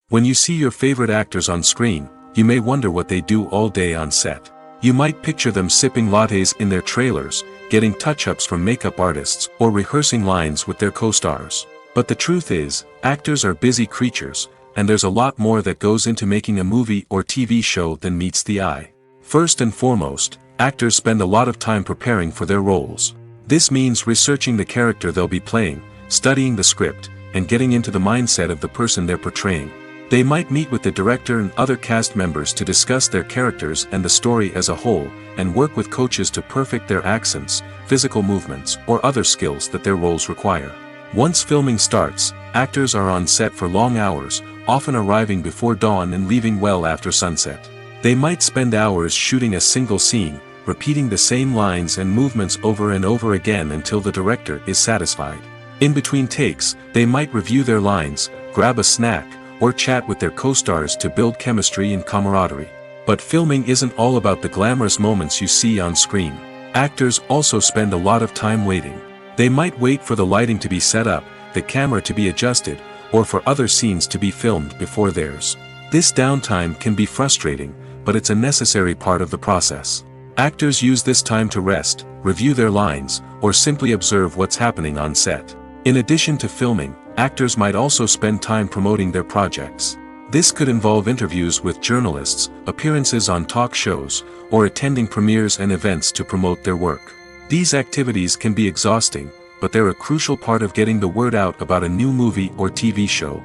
When you see your favorite actors on screen, you may wonder what they do all day on set. You might picture them sipping lattes in their trailers, getting touch-ups from makeup artists, or rehearsing lines with their co-stars. But the truth is, actors are busy creatures, and there's a lot more that goes into making a movie or TV show than meets the eye. First and foremost, actors spend a lot of time preparing for their roles. This means researching the character they'll be playing, studying the script, and getting into the mindset of the person they're portraying. They might meet with the director and other cast members to discuss their characters and the story as a whole, and work with coaches to perfect their accents, physical movements, or other skills that their roles require. Once filming starts, actors are on set for long hours, often arriving before dawn and leaving well after sunset. They might spend hours shooting a single scene, repeating the same lines and movements over and over again until the director is satisfied. In between takes, they might review their lines, grab a snack, or chat with their co-stars to build chemistry and camaraderie. But filming isn't all about the glamorous moments you see on screen. Actors also spend a lot of time waiting. They might wait for the lighting to be set up, the camera to be adjusted, or for other scenes to be filmed before theirs. This downtime can be frustrating, but it's a necessary part of the process. Actors use this time to rest, review their lines, or simply observe what's happening on set. In addition to filming, actors might also spend time promoting their projects. This could involve interviews with journalists, appearances on talk shows, or attending premieres and events to promote their work. These activities can be exhausting, but they're a crucial part of getting the word out about a new movie or TV show.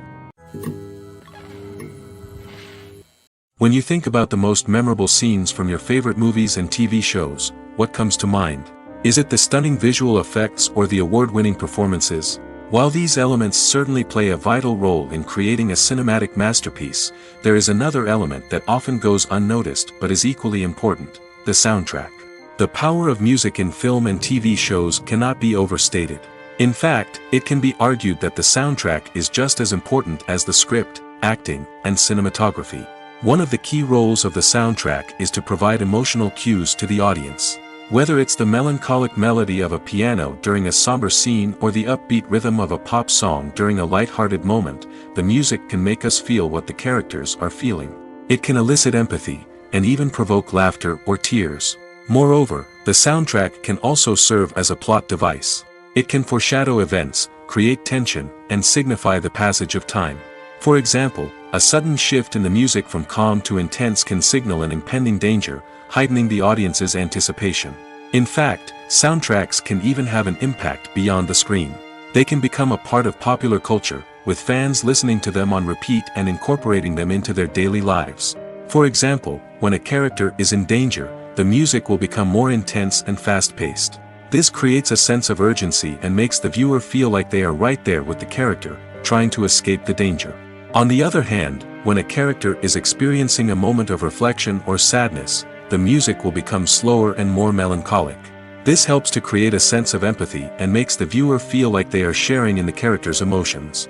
When you think about the most memorable scenes from your favorite movies and TV shows, what comes to mind? Is it the stunning visual effects or the award-winning performances? While these elements certainly play a vital role in creating a cinematic masterpiece, there is another element that often goes unnoticed but is equally important: the soundtrack. The power of music in film and TV shows cannot be overstated. In fact, it can be argued that the soundtrack is just as important as the script, acting, and cinematography. One of the key roles of the soundtrack is to provide emotional cues to the audience. Whether it's the melancholic melody of a piano during a somber scene or the upbeat rhythm of a pop song during a light-hearted moment, the music can make us feel what the characters are feeling. It can elicit empathy, and even provoke laughter or tears. Moreover, the soundtrack can also serve as a plot device. It can foreshadow events, create tension, and signify the passage of time. For example, a sudden shift in the music from calm to intense can signal an impending danger, heightening the audience's anticipation. In fact, soundtracks can even have an impact beyond the screen. They can become a part of popular culture, with fans listening to them on repeat and incorporating them into their daily lives. For example, when a character is in danger, the music will become more intense and fast-paced. This creates a sense of urgency and makes the viewer feel like they are right there with the character, trying to escape the danger. On the other hand, when a character is experiencing a moment of reflection or sadness, the music will become slower and more melancholic. This helps to create a sense of empathy and makes the viewer feel like they are sharing in the character's emotions.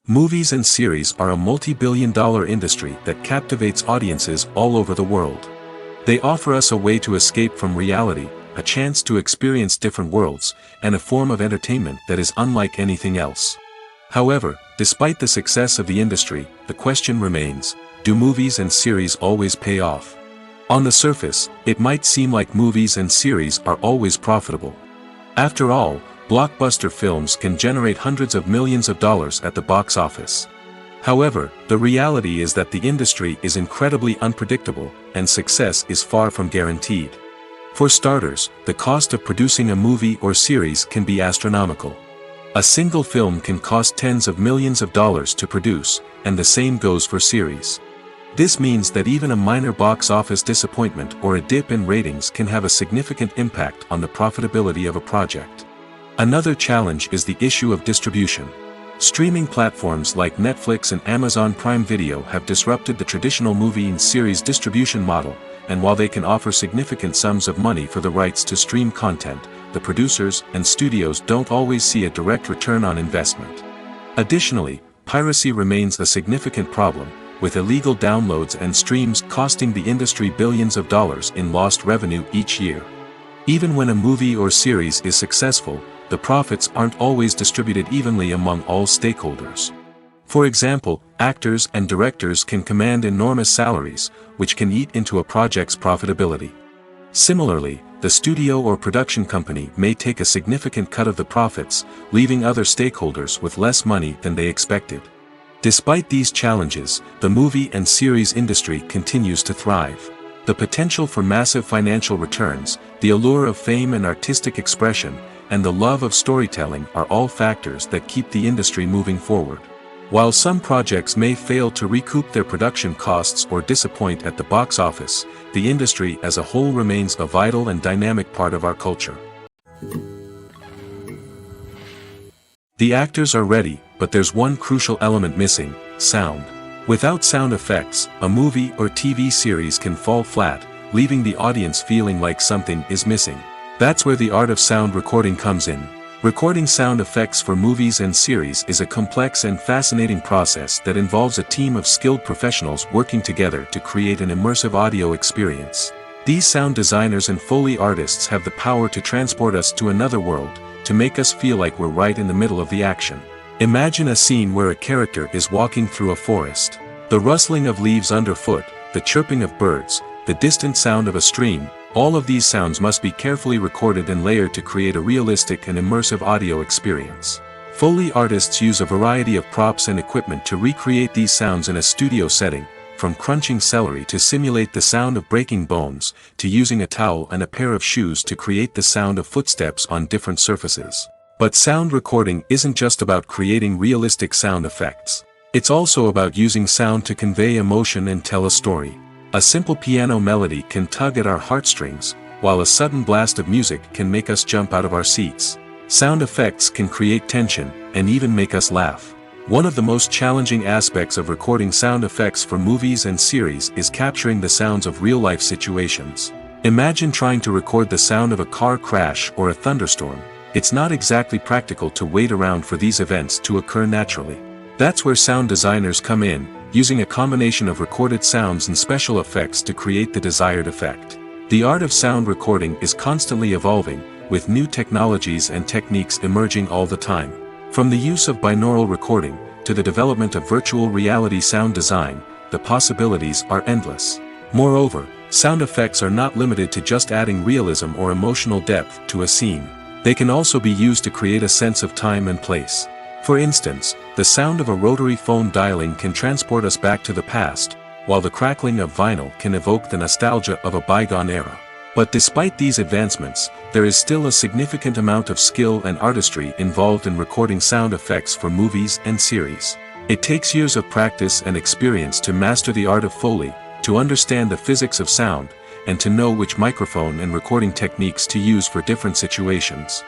Movies and series are a multi-billion-dollar industry that captivates audiences all over the world. They offer us a way to escape from reality, a chance to experience different worlds, and a form of entertainment that is unlike anything else. However, despite the success of the industry, the question remains: do movies and series always pay off? On the surface, it might seem like movies and series are always profitable. After all, blockbuster films can generate hundreds of millions of dollars at the box office. However, the reality is that the industry is incredibly unpredictable, and success is far from guaranteed. For starters, the cost of producing a movie or series can be astronomical. A single film can cost tens of millions of dollars to produce, and the same goes for series. This means that even a minor box office disappointment or a dip in ratings can have a significant impact on the profitability of a project. Another challenge is the issue of distribution. Streaming platforms like Netflix and Amazon Prime Video have disrupted the traditional movie and series distribution model, and while they can offer significant sums of money for the rights to stream content, the producers and studios don't always see a direct return on investment. Additionally, piracy remains a significant problem, with illegal downloads and streams costing the industry billions of dollars in lost revenue each year. Even when a movie or series is successful, the profits aren't always distributed evenly among all stakeholders. For example, actors and directors can command enormous salaries, which can eat into a project's profitability. Similarly, the studio or production company may take a significant cut of the profits, leaving other stakeholders with less money than they expected. Despite these challenges, the movie and series industry continues to thrive. The potential for massive financial returns, the allure of fame and artistic expression, and the love of storytelling are all factors that keep the industry moving forward. While some projects may fail to recoup their production costs or disappoint at the box office, the industry as a whole remains a vital and dynamic part of our culture. The actors are ready, but there's one crucial element missing: sound. Without sound effects, a movie or TV series can fall flat, leaving the audience feeling like something is missing. That's where the art of sound recording comes in. Recording sound effects for movies and series is a complex and fascinating process that involves a team of skilled professionals working together to create an immersive audio experience. These sound designers and Foley artists have the power to transport us to another world, to make us feel like we're right in the middle of the action. Imagine a scene where a character is walking through a forest. The rustling of leaves underfoot, the chirping of birds, the distant sound of a stream, all of these sounds must be carefully recorded and layered to create a realistic and immersive audio experience. Foley artists use a variety of props and equipment to recreate these sounds in a studio setting, from crunching celery to simulate the sound of breaking bones, to using a towel and a pair of shoes to create the sound of footsteps on different surfaces. But sound recording isn't just about creating realistic sound effects. It's also about using sound to convey emotion and tell a story. A simple piano melody can tug at our heartstrings, while a sudden blast of music can make us jump out of our seats. Sound effects can create tension, and even make us laugh. One of the most challenging aspects of recording sound effects for movies and series is capturing the sounds of real-life situations. Imagine trying to record the sound of a car crash or a thunderstorm. It's not exactly practical to wait around for these events to occur naturally. That's where sound designers come in, using a combination of recorded sounds and special effects to create the desired effect. The art of sound recording is constantly evolving, with new technologies and techniques emerging all the time. From the use of binaural recording, to the development of virtual reality sound design, the possibilities are endless. Moreover, sound effects are not limited to just adding realism or emotional depth to a scene. They can also be used to create a sense of time and place. For instance, the sound of a rotary phone dialing can transport us back to the past, while the crackling of vinyl can evoke the nostalgia of a bygone era. But despite these advancements, there is still a significant amount of skill and artistry involved in recording sound effects for movies and series. It takes years of practice and experience to master the art of Foley, to understand the physics of sound, and to know which microphone and recording techniques to use for different situations.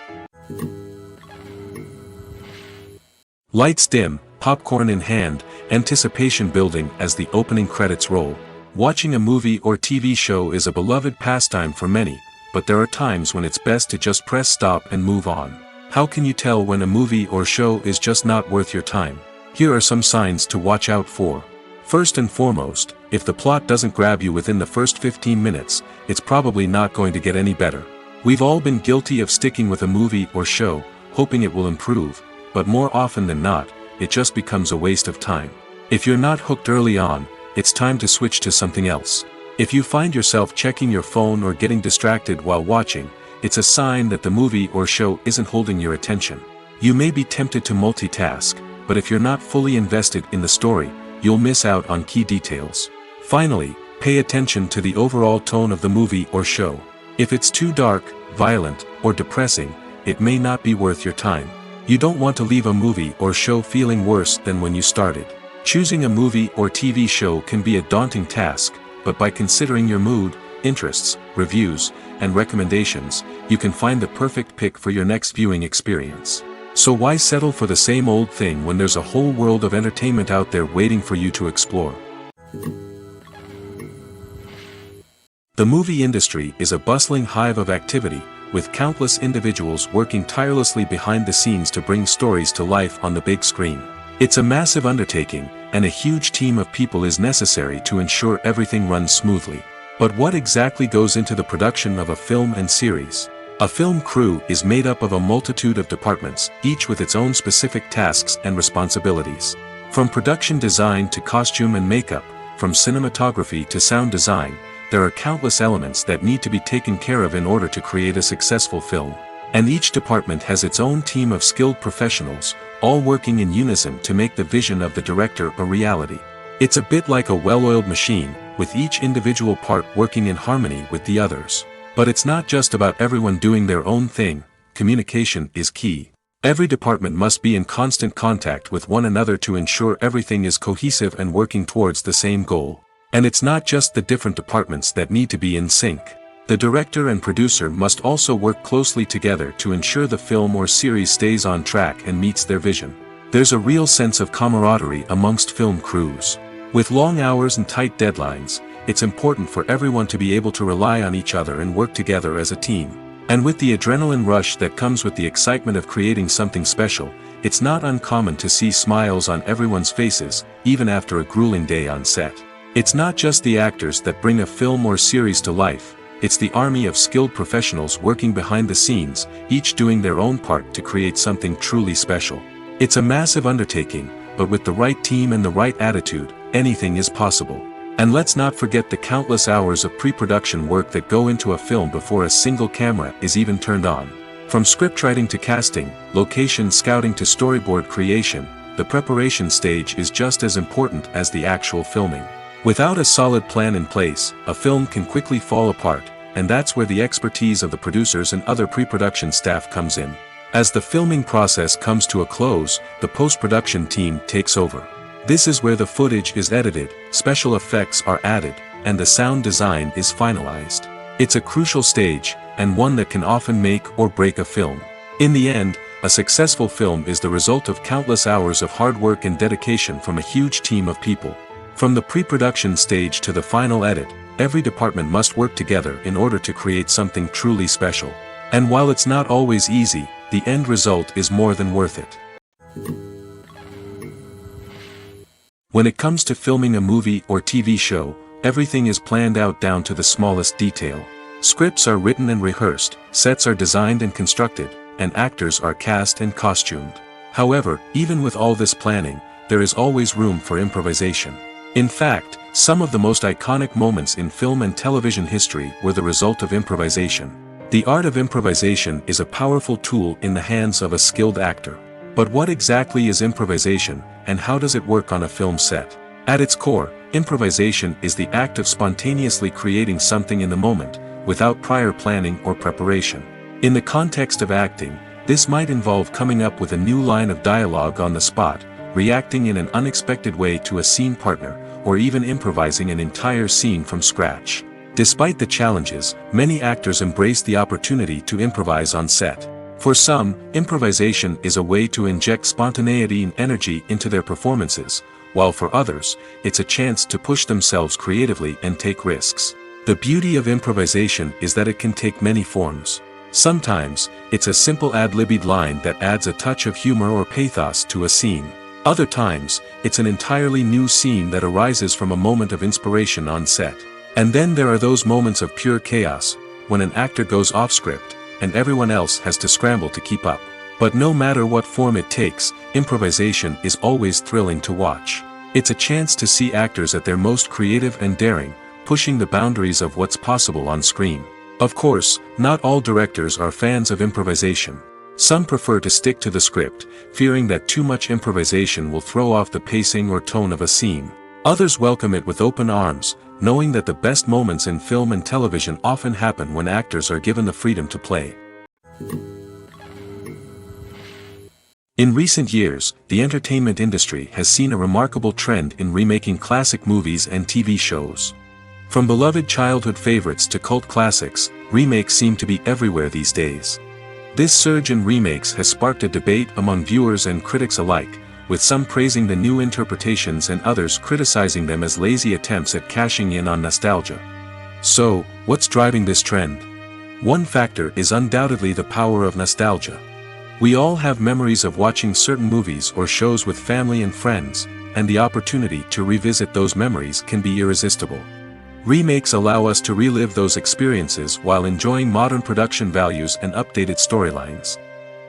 Lights dim, popcorn in hand, anticipation building as the opening credits roll. Watching a movie or TV show is a beloved pastime for many, but there are times when it's best to just press stop and move on. How can you tell when a movie or show is just not worth your time? Here are some signs to watch out for. First and foremost, if the plot doesn't grab you within the first 15 minutes, it's probably not going to get any better. We've all been guilty of sticking with a movie or show, hoping it will improve, but more often than not, it just becomes a waste of time. If you're not hooked early on, it's time to switch to something else. If you find yourself checking your phone or getting distracted while watching, it's a sign that the movie or show isn't holding your attention. You may be tempted to multitask, but if you're not fully invested in the story, you'll miss out on key details. Finally, pay attention to the overall tone of the movie or show. If it's too dark, violent, or depressing, it may not be worth your time. You don't want to leave a movie or show feeling worse than when you started. Choosing a movie or TV show can be a daunting task, but by considering your mood, interests, reviews, and recommendations, you can find the perfect pick for your next viewing experience. So why settle for the same old thing when there's a whole world of entertainment out there waiting for you to explore? The movie industry is a bustling hive of activity, with countless individuals working tirelessly behind the scenes to bring stories to life on the big screen. It's a massive undertaking, and a huge team of people is necessary to ensure everything runs smoothly. But what exactly goes into the production of a film and series? A film crew is made up of a multitude of departments, each with its own specific tasks and responsibilities. From production design to costume and makeup, from cinematography to sound design, there are countless elements that need to be taken care of in order to create a successful film. And each department has its own team of skilled professionals, all working in unison to make the vision of the director a reality. It's a bit like a well-oiled machine, with each individual part working in harmony with the others. But it's not just about everyone doing their own thing. Communication is key. Every department must be in constant contact with one another to ensure everything is cohesive and working towards the same goal. And it's not just the different departments that need to be in sync. The director and producer must also work closely together to ensure the film or series stays on track and meets their vision. There's a real sense of camaraderie amongst film crews. With long hours and tight deadlines, it's important for everyone to be able to rely on each other and work together as a team. And with the adrenaline rush that comes with the excitement of creating something special, it's not uncommon to see smiles on everyone's faces, even after a grueling day on set. It's not just the actors that bring a film or series to life. It's the army of skilled professionals working behind the scenes, each doing their own part to create something truly special. It's a massive undertaking, but with the right team and the right attitude, anything is possible. And let's not forget the countless hours of pre-production work that go into a film before a single camera is even turned on. From scriptwriting to casting, location scouting to storyboard creation, the preparation stage is just as important as the actual filming. Without a solid plan in place, a film can quickly fall apart, and that's where the expertise of the producers and other pre-production staff comes in. As the filming process comes to a close, the post-production team takes over. This is where the footage is edited, special effects are added, and the sound design is finalized. It's a crucial stage, and one that can often make or break a film. In the end, a successful film is the result of countless hours of hard work and dedication from a huge team of people. From the pre-production stage to the final edit, every department must work together in order to create something truly special. And while it's not always easy, the end result is more than worth it. When it comes to filming a movie or TV show, everything is planned out down to the smallest detail. Scripts are written and rehearsed, sets are designed and constructed, and actors are cast and costumed. However, even with all this planning, there is always room for improvisation. In fact, some of the most iconic moments in film and television history were the result of improvisation. The art of improvisation is a powerful tool in the hands of a skilled actor. But what exactly is improvisation, and how does it work on a film set? At its core, improvisation is the act of spontaneously creating something in the moment, without prior planning or preparation. In the context of acting, this might involve coming up with a new line of dialogue on the spot, reacting in an unexpected way to a scene partner, or even improvising an entire scene from scratch. Despite the challenges, many actors embrace the opportunity to improvise on set. For some, improvisation is a way to inject spontaneity and energy into their performances, while for others, it's a chance to push themselves creatively and take risks. The beauty of improvisation is that it can take many forms. Sometimes, it's a simple ad-libbed line that adds a touch of humor or pathos to a scene. Other times, it's an entirely new scene that arises from a moment of inspiration on set. And then there are those moments of pure chaos, when an actor goes off script, and everyone else has to scramble to keep up. But no matter what form it takes, improvisation is always thrilling to watch. It's a chance to see actors at their most creative and daring, pushing the boundaries of what's possible on screen. Of course, not all directors are fans of improvisation. Some prefer to stick to the script, fearing that too much improvisation will throw off the pacing or tone of a scene. Others welcome it with open arms, knowing that the best moments in film and television often happen when actors are given the freedom to play. In recent years, the entertainment industry has seen a remarkable trend in remaking classic movies and TV shows. From beloved childhood favorites to cult classics, remakes seem to be everywhere these days. This surge in remakes has sparked a debate among viewers and critics alike, with some praising the new interpretations and others criticizing them as lazy attempts at cashing in on nostalgia. So, what's driving this trend? One factor is undoubtedly the power of nostalgia. We all have memories of watching certain movies or shows with family and friends, and the opportunity to revisit those memories can be irresistible. Remakes allow us to relive those experiences while enjoying modern production values and updated storylines.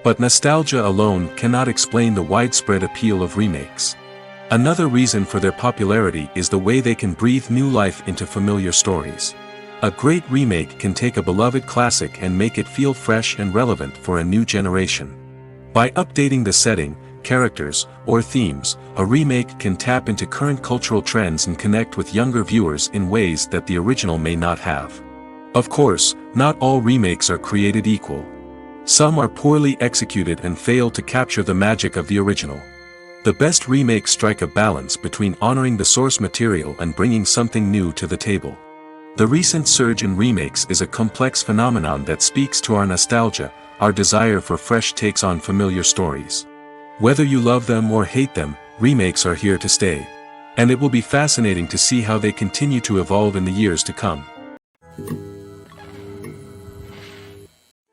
But nostalgia alone cannot explain the widespread appeal of remakes. Another reason for their popularity is the way they can breathe new life into familiar stories. A great remake can take a beloved classic and make it feel fresh and relevant for a new generation. By updating the setting, characters, or themes, a remake can tap into current cultural trends and connect with younger viewers in ways that the original may not have. Of course, not all remakes are created equal. Some are poorly executed and fail to capture the magic of the original. The best remakes strike a balance between honoring the source material and bringing something new to the table. The recent surge in remakes is a complex phenomenon that speaks to our nostalgia, our desire for fresh takes on familiar stories. Whether you love them or hate them, remakes are here to stay. And it will be fascinating to see how they continue to evolve in the years to come.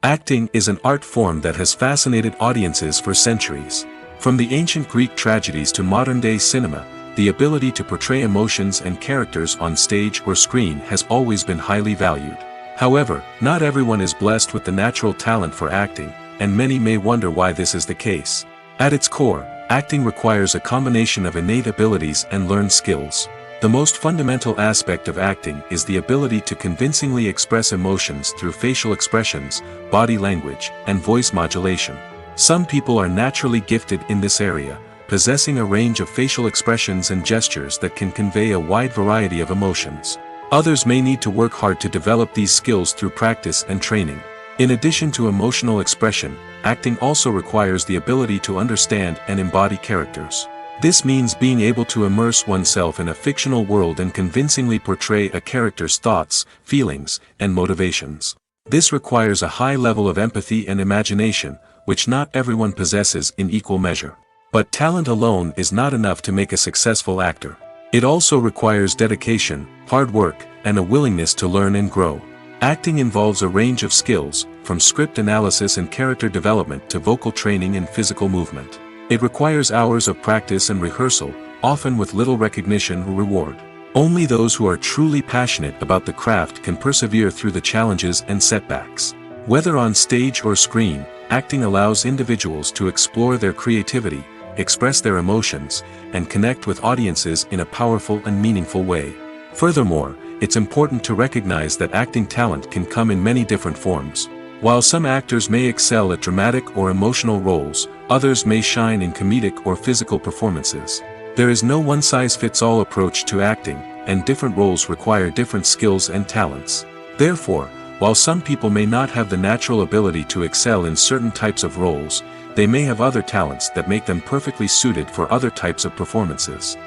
Acting is an art form that has fascinated audiences for centuries. From the ancient Greek tragedies to modern-day cinema, the ability to portray emotions and characters on stage or screen has always been highly valued. However, not everyone is blessed with the natural talent for acting, and many may wonder why this is the case. At its core, acting requires a combination of innate abilities and learned skills. The most fundamental aspect of acting is the ability to convincingly express emotions through facial expressions, body language, and voice modulation. Some people are naturally gifted in this area, possessing a range of facial expressions and gestures that can convey a wide variety of emotions. Others may need to work hard to develop these skills through practice and training. In addition to emotional expression, acting also requires the ability to understand and embody characters. This means being able to immerse oneself in a fictional world and convincingly portray a character's thoughts, feelings, and motivations. This requires a high level of empathy and imagination, which not everyone possesses in equal measure. But talent alone is not enough to make a successful actor. It also requires dedication, hard work, and a willingness to learn and grow. Acting involves a range of skills, from script analysis and character development to vocal training and physical movement. It requires hours of practice and rehearsal, often with little recognition or reward. Only those who are truly passionate about the craft can persevere through the challenges and setbacks. Whether on stage or screen, acting allows individuals to explore their creativity, express their emotions, and connect with audiences in a powerful and meaningful way. Furthermore, it's important to recognize that acting talent can come in many different forms. While some actors may excel at dramatic or emotional roles, others may shine in comedic or physical performances. There is no one-size-fits-all approach to acting, and different roles require different skills and talents. Therefore, while some people may not have the natural ability to excel in certain types of roles, they may have other talents that make them perfectly suited for other types of performances.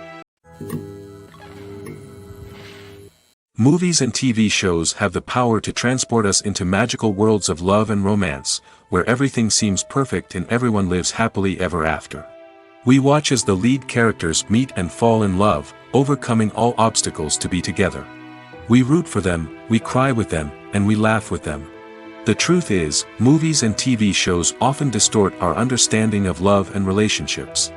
Movies and TV shows have the power to transport us into magical worlds of love and romance, where everything seems perfect and everyone lives happily ever after. We watch as the lead characters meet and fall in love, overcoming all obstacles to be together. We root for them, we cry with them, and we laugh with them. The truth is, movies and TV shows often distort our understanding of love and relationships.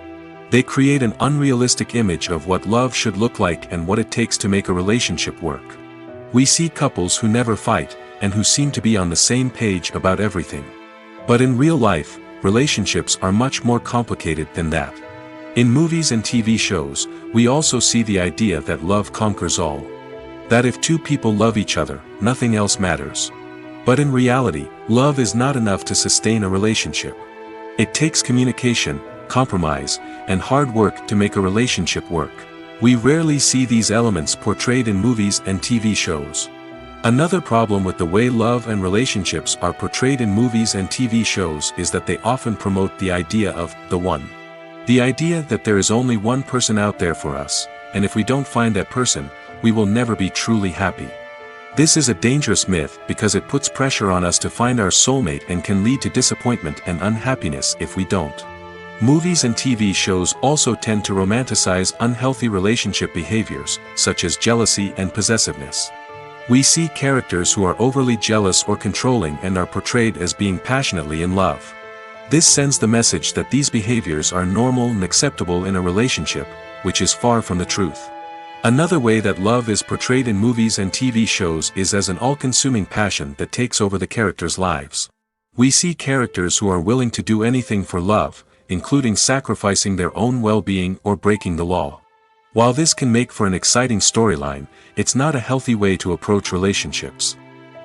They create an unrealistic image of what love should look like and what it takes to make a relationship work. We see couples who never fight, and who seem to be on the same page about everything. But in real life, relationships are much more complicated than that. In movies and TV shows, we also see the idea that love conquers all. That if two people love each other, nothing else matters. But in reality, love is not enough to sustain a relationship. It takes communication, compromise, and hard work to make a relationship work. We rarely see these elements portrayed in movies and TV shows. Another problem with the way love and relationships are portrayed in movies and TV shows is that they often promote the idea of the one. The idea that there is only one person out there for us, and if we don't find that person, we will never be truly happy. This is a dangerous myth because it puts pressure on us to find our soulmate and can lead to disappointment and unhappiness if we don't. Movies and TV shows also tend to romanticize unhealthy relationship behaviors, such as jealousy and possessiveness. We see characters who are overly jealous or controlling and are portrayed as being passionately in love. This sends the message that these behaviors are normal and acceptable in a relationship, which is far from the truth. Another way that love is portrayed in movies and TV shows is as an all-consuming passion that takes over the characters' lives. We see characters who are willing to do anything for love, including sacrificing their own well-being or breaking the law. While this can make for an exciting storyline, it's not a healthy way to approach relationships.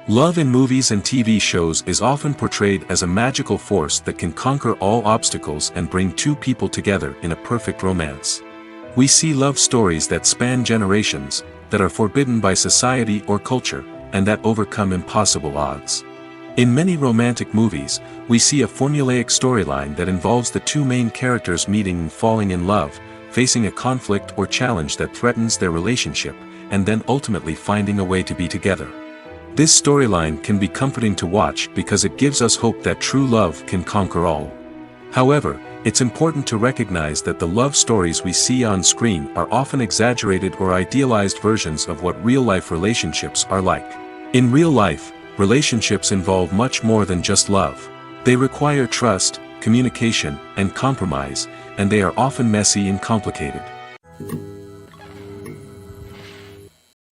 Love in movies and TV shows is often portrayed as a magical force that can conquer all obstacles and bring two people together in a perfect romance. We see love stories that span generations, that are forbidden by society or culture, and that overcome impossible odds. In many romantic movies, we see a formulaic storyline that involves the two main characters meeting and falling in love, facing a conflict or challenge that threatens their relationship, and then ultimately finding a way to be together. This storyline can be comforting to watch because it gives us hope that true love can conquer all. However, it's important to recognize that the love stories we see on screen are often exaggerated or idealized versions of what real-life relationships are like. In real life, relationships involve much more than just love. They require trust, communication, and compromise, and they are often messy and complicated.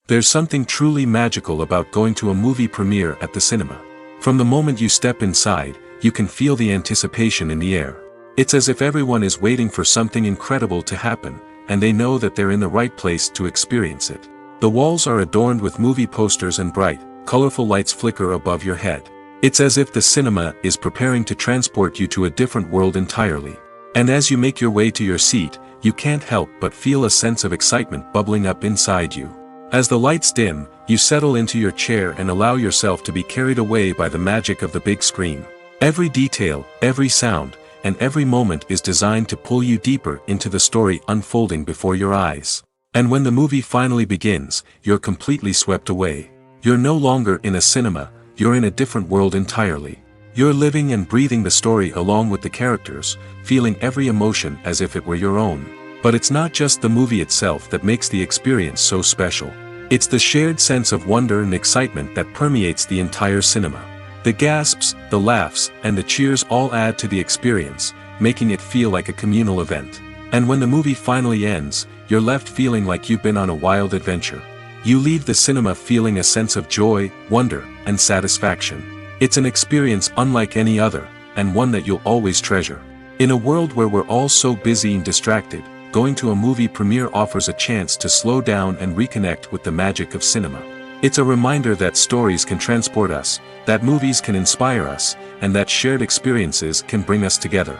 There's something truly magical about going to a movie premiere at the cinema. From the moment you step inside, you can feel the anticipation in the air. It's as if everyone is waiting for something incredible to happen, and they know that they're in the right place to experience it. The walls are adorned with movie posters and bright, colorful lights flicker above your head. It's as if the cinema is preparing to transport you to a different world entirely. And as you make your way to your seat, you can't help but feel a sense of excitement bubbling up inside you. As the lights dim, you settle into your chair and allow yourself to be carried away by the magic of the big screen. Every detail, every sound, and every moment is designed to pull you deeper into the story unfolding before your eyes. And when the movie finally begins, you're completely swept away. You're no longer in a cinema, you're in a different world entirely. You're living and breathing the story along with the characters, feeling every emotion as if it were your own. But it's not just the movie itself that makes the experience so special. It's the shared sense of wonder and excitement that permeates the entire cinema. The gasps, the laughs, and the cheers all add to the experience, making it feel like a communal event. And when the movie finally ends, you're left feeling like you've been on a wild adventure. You leave the cinema feeling a sense of joy, wonder, and satisfaction. It's an experience unlike any other, and one that you'll always treasure. In a world where we're all so busy and distracted, going to a movie premiere offers a chance to slow down and reconnect with the magic of cinema. It's a reminder that stories can transport us, that movies can inspire us, and that shared experiences can bring us together.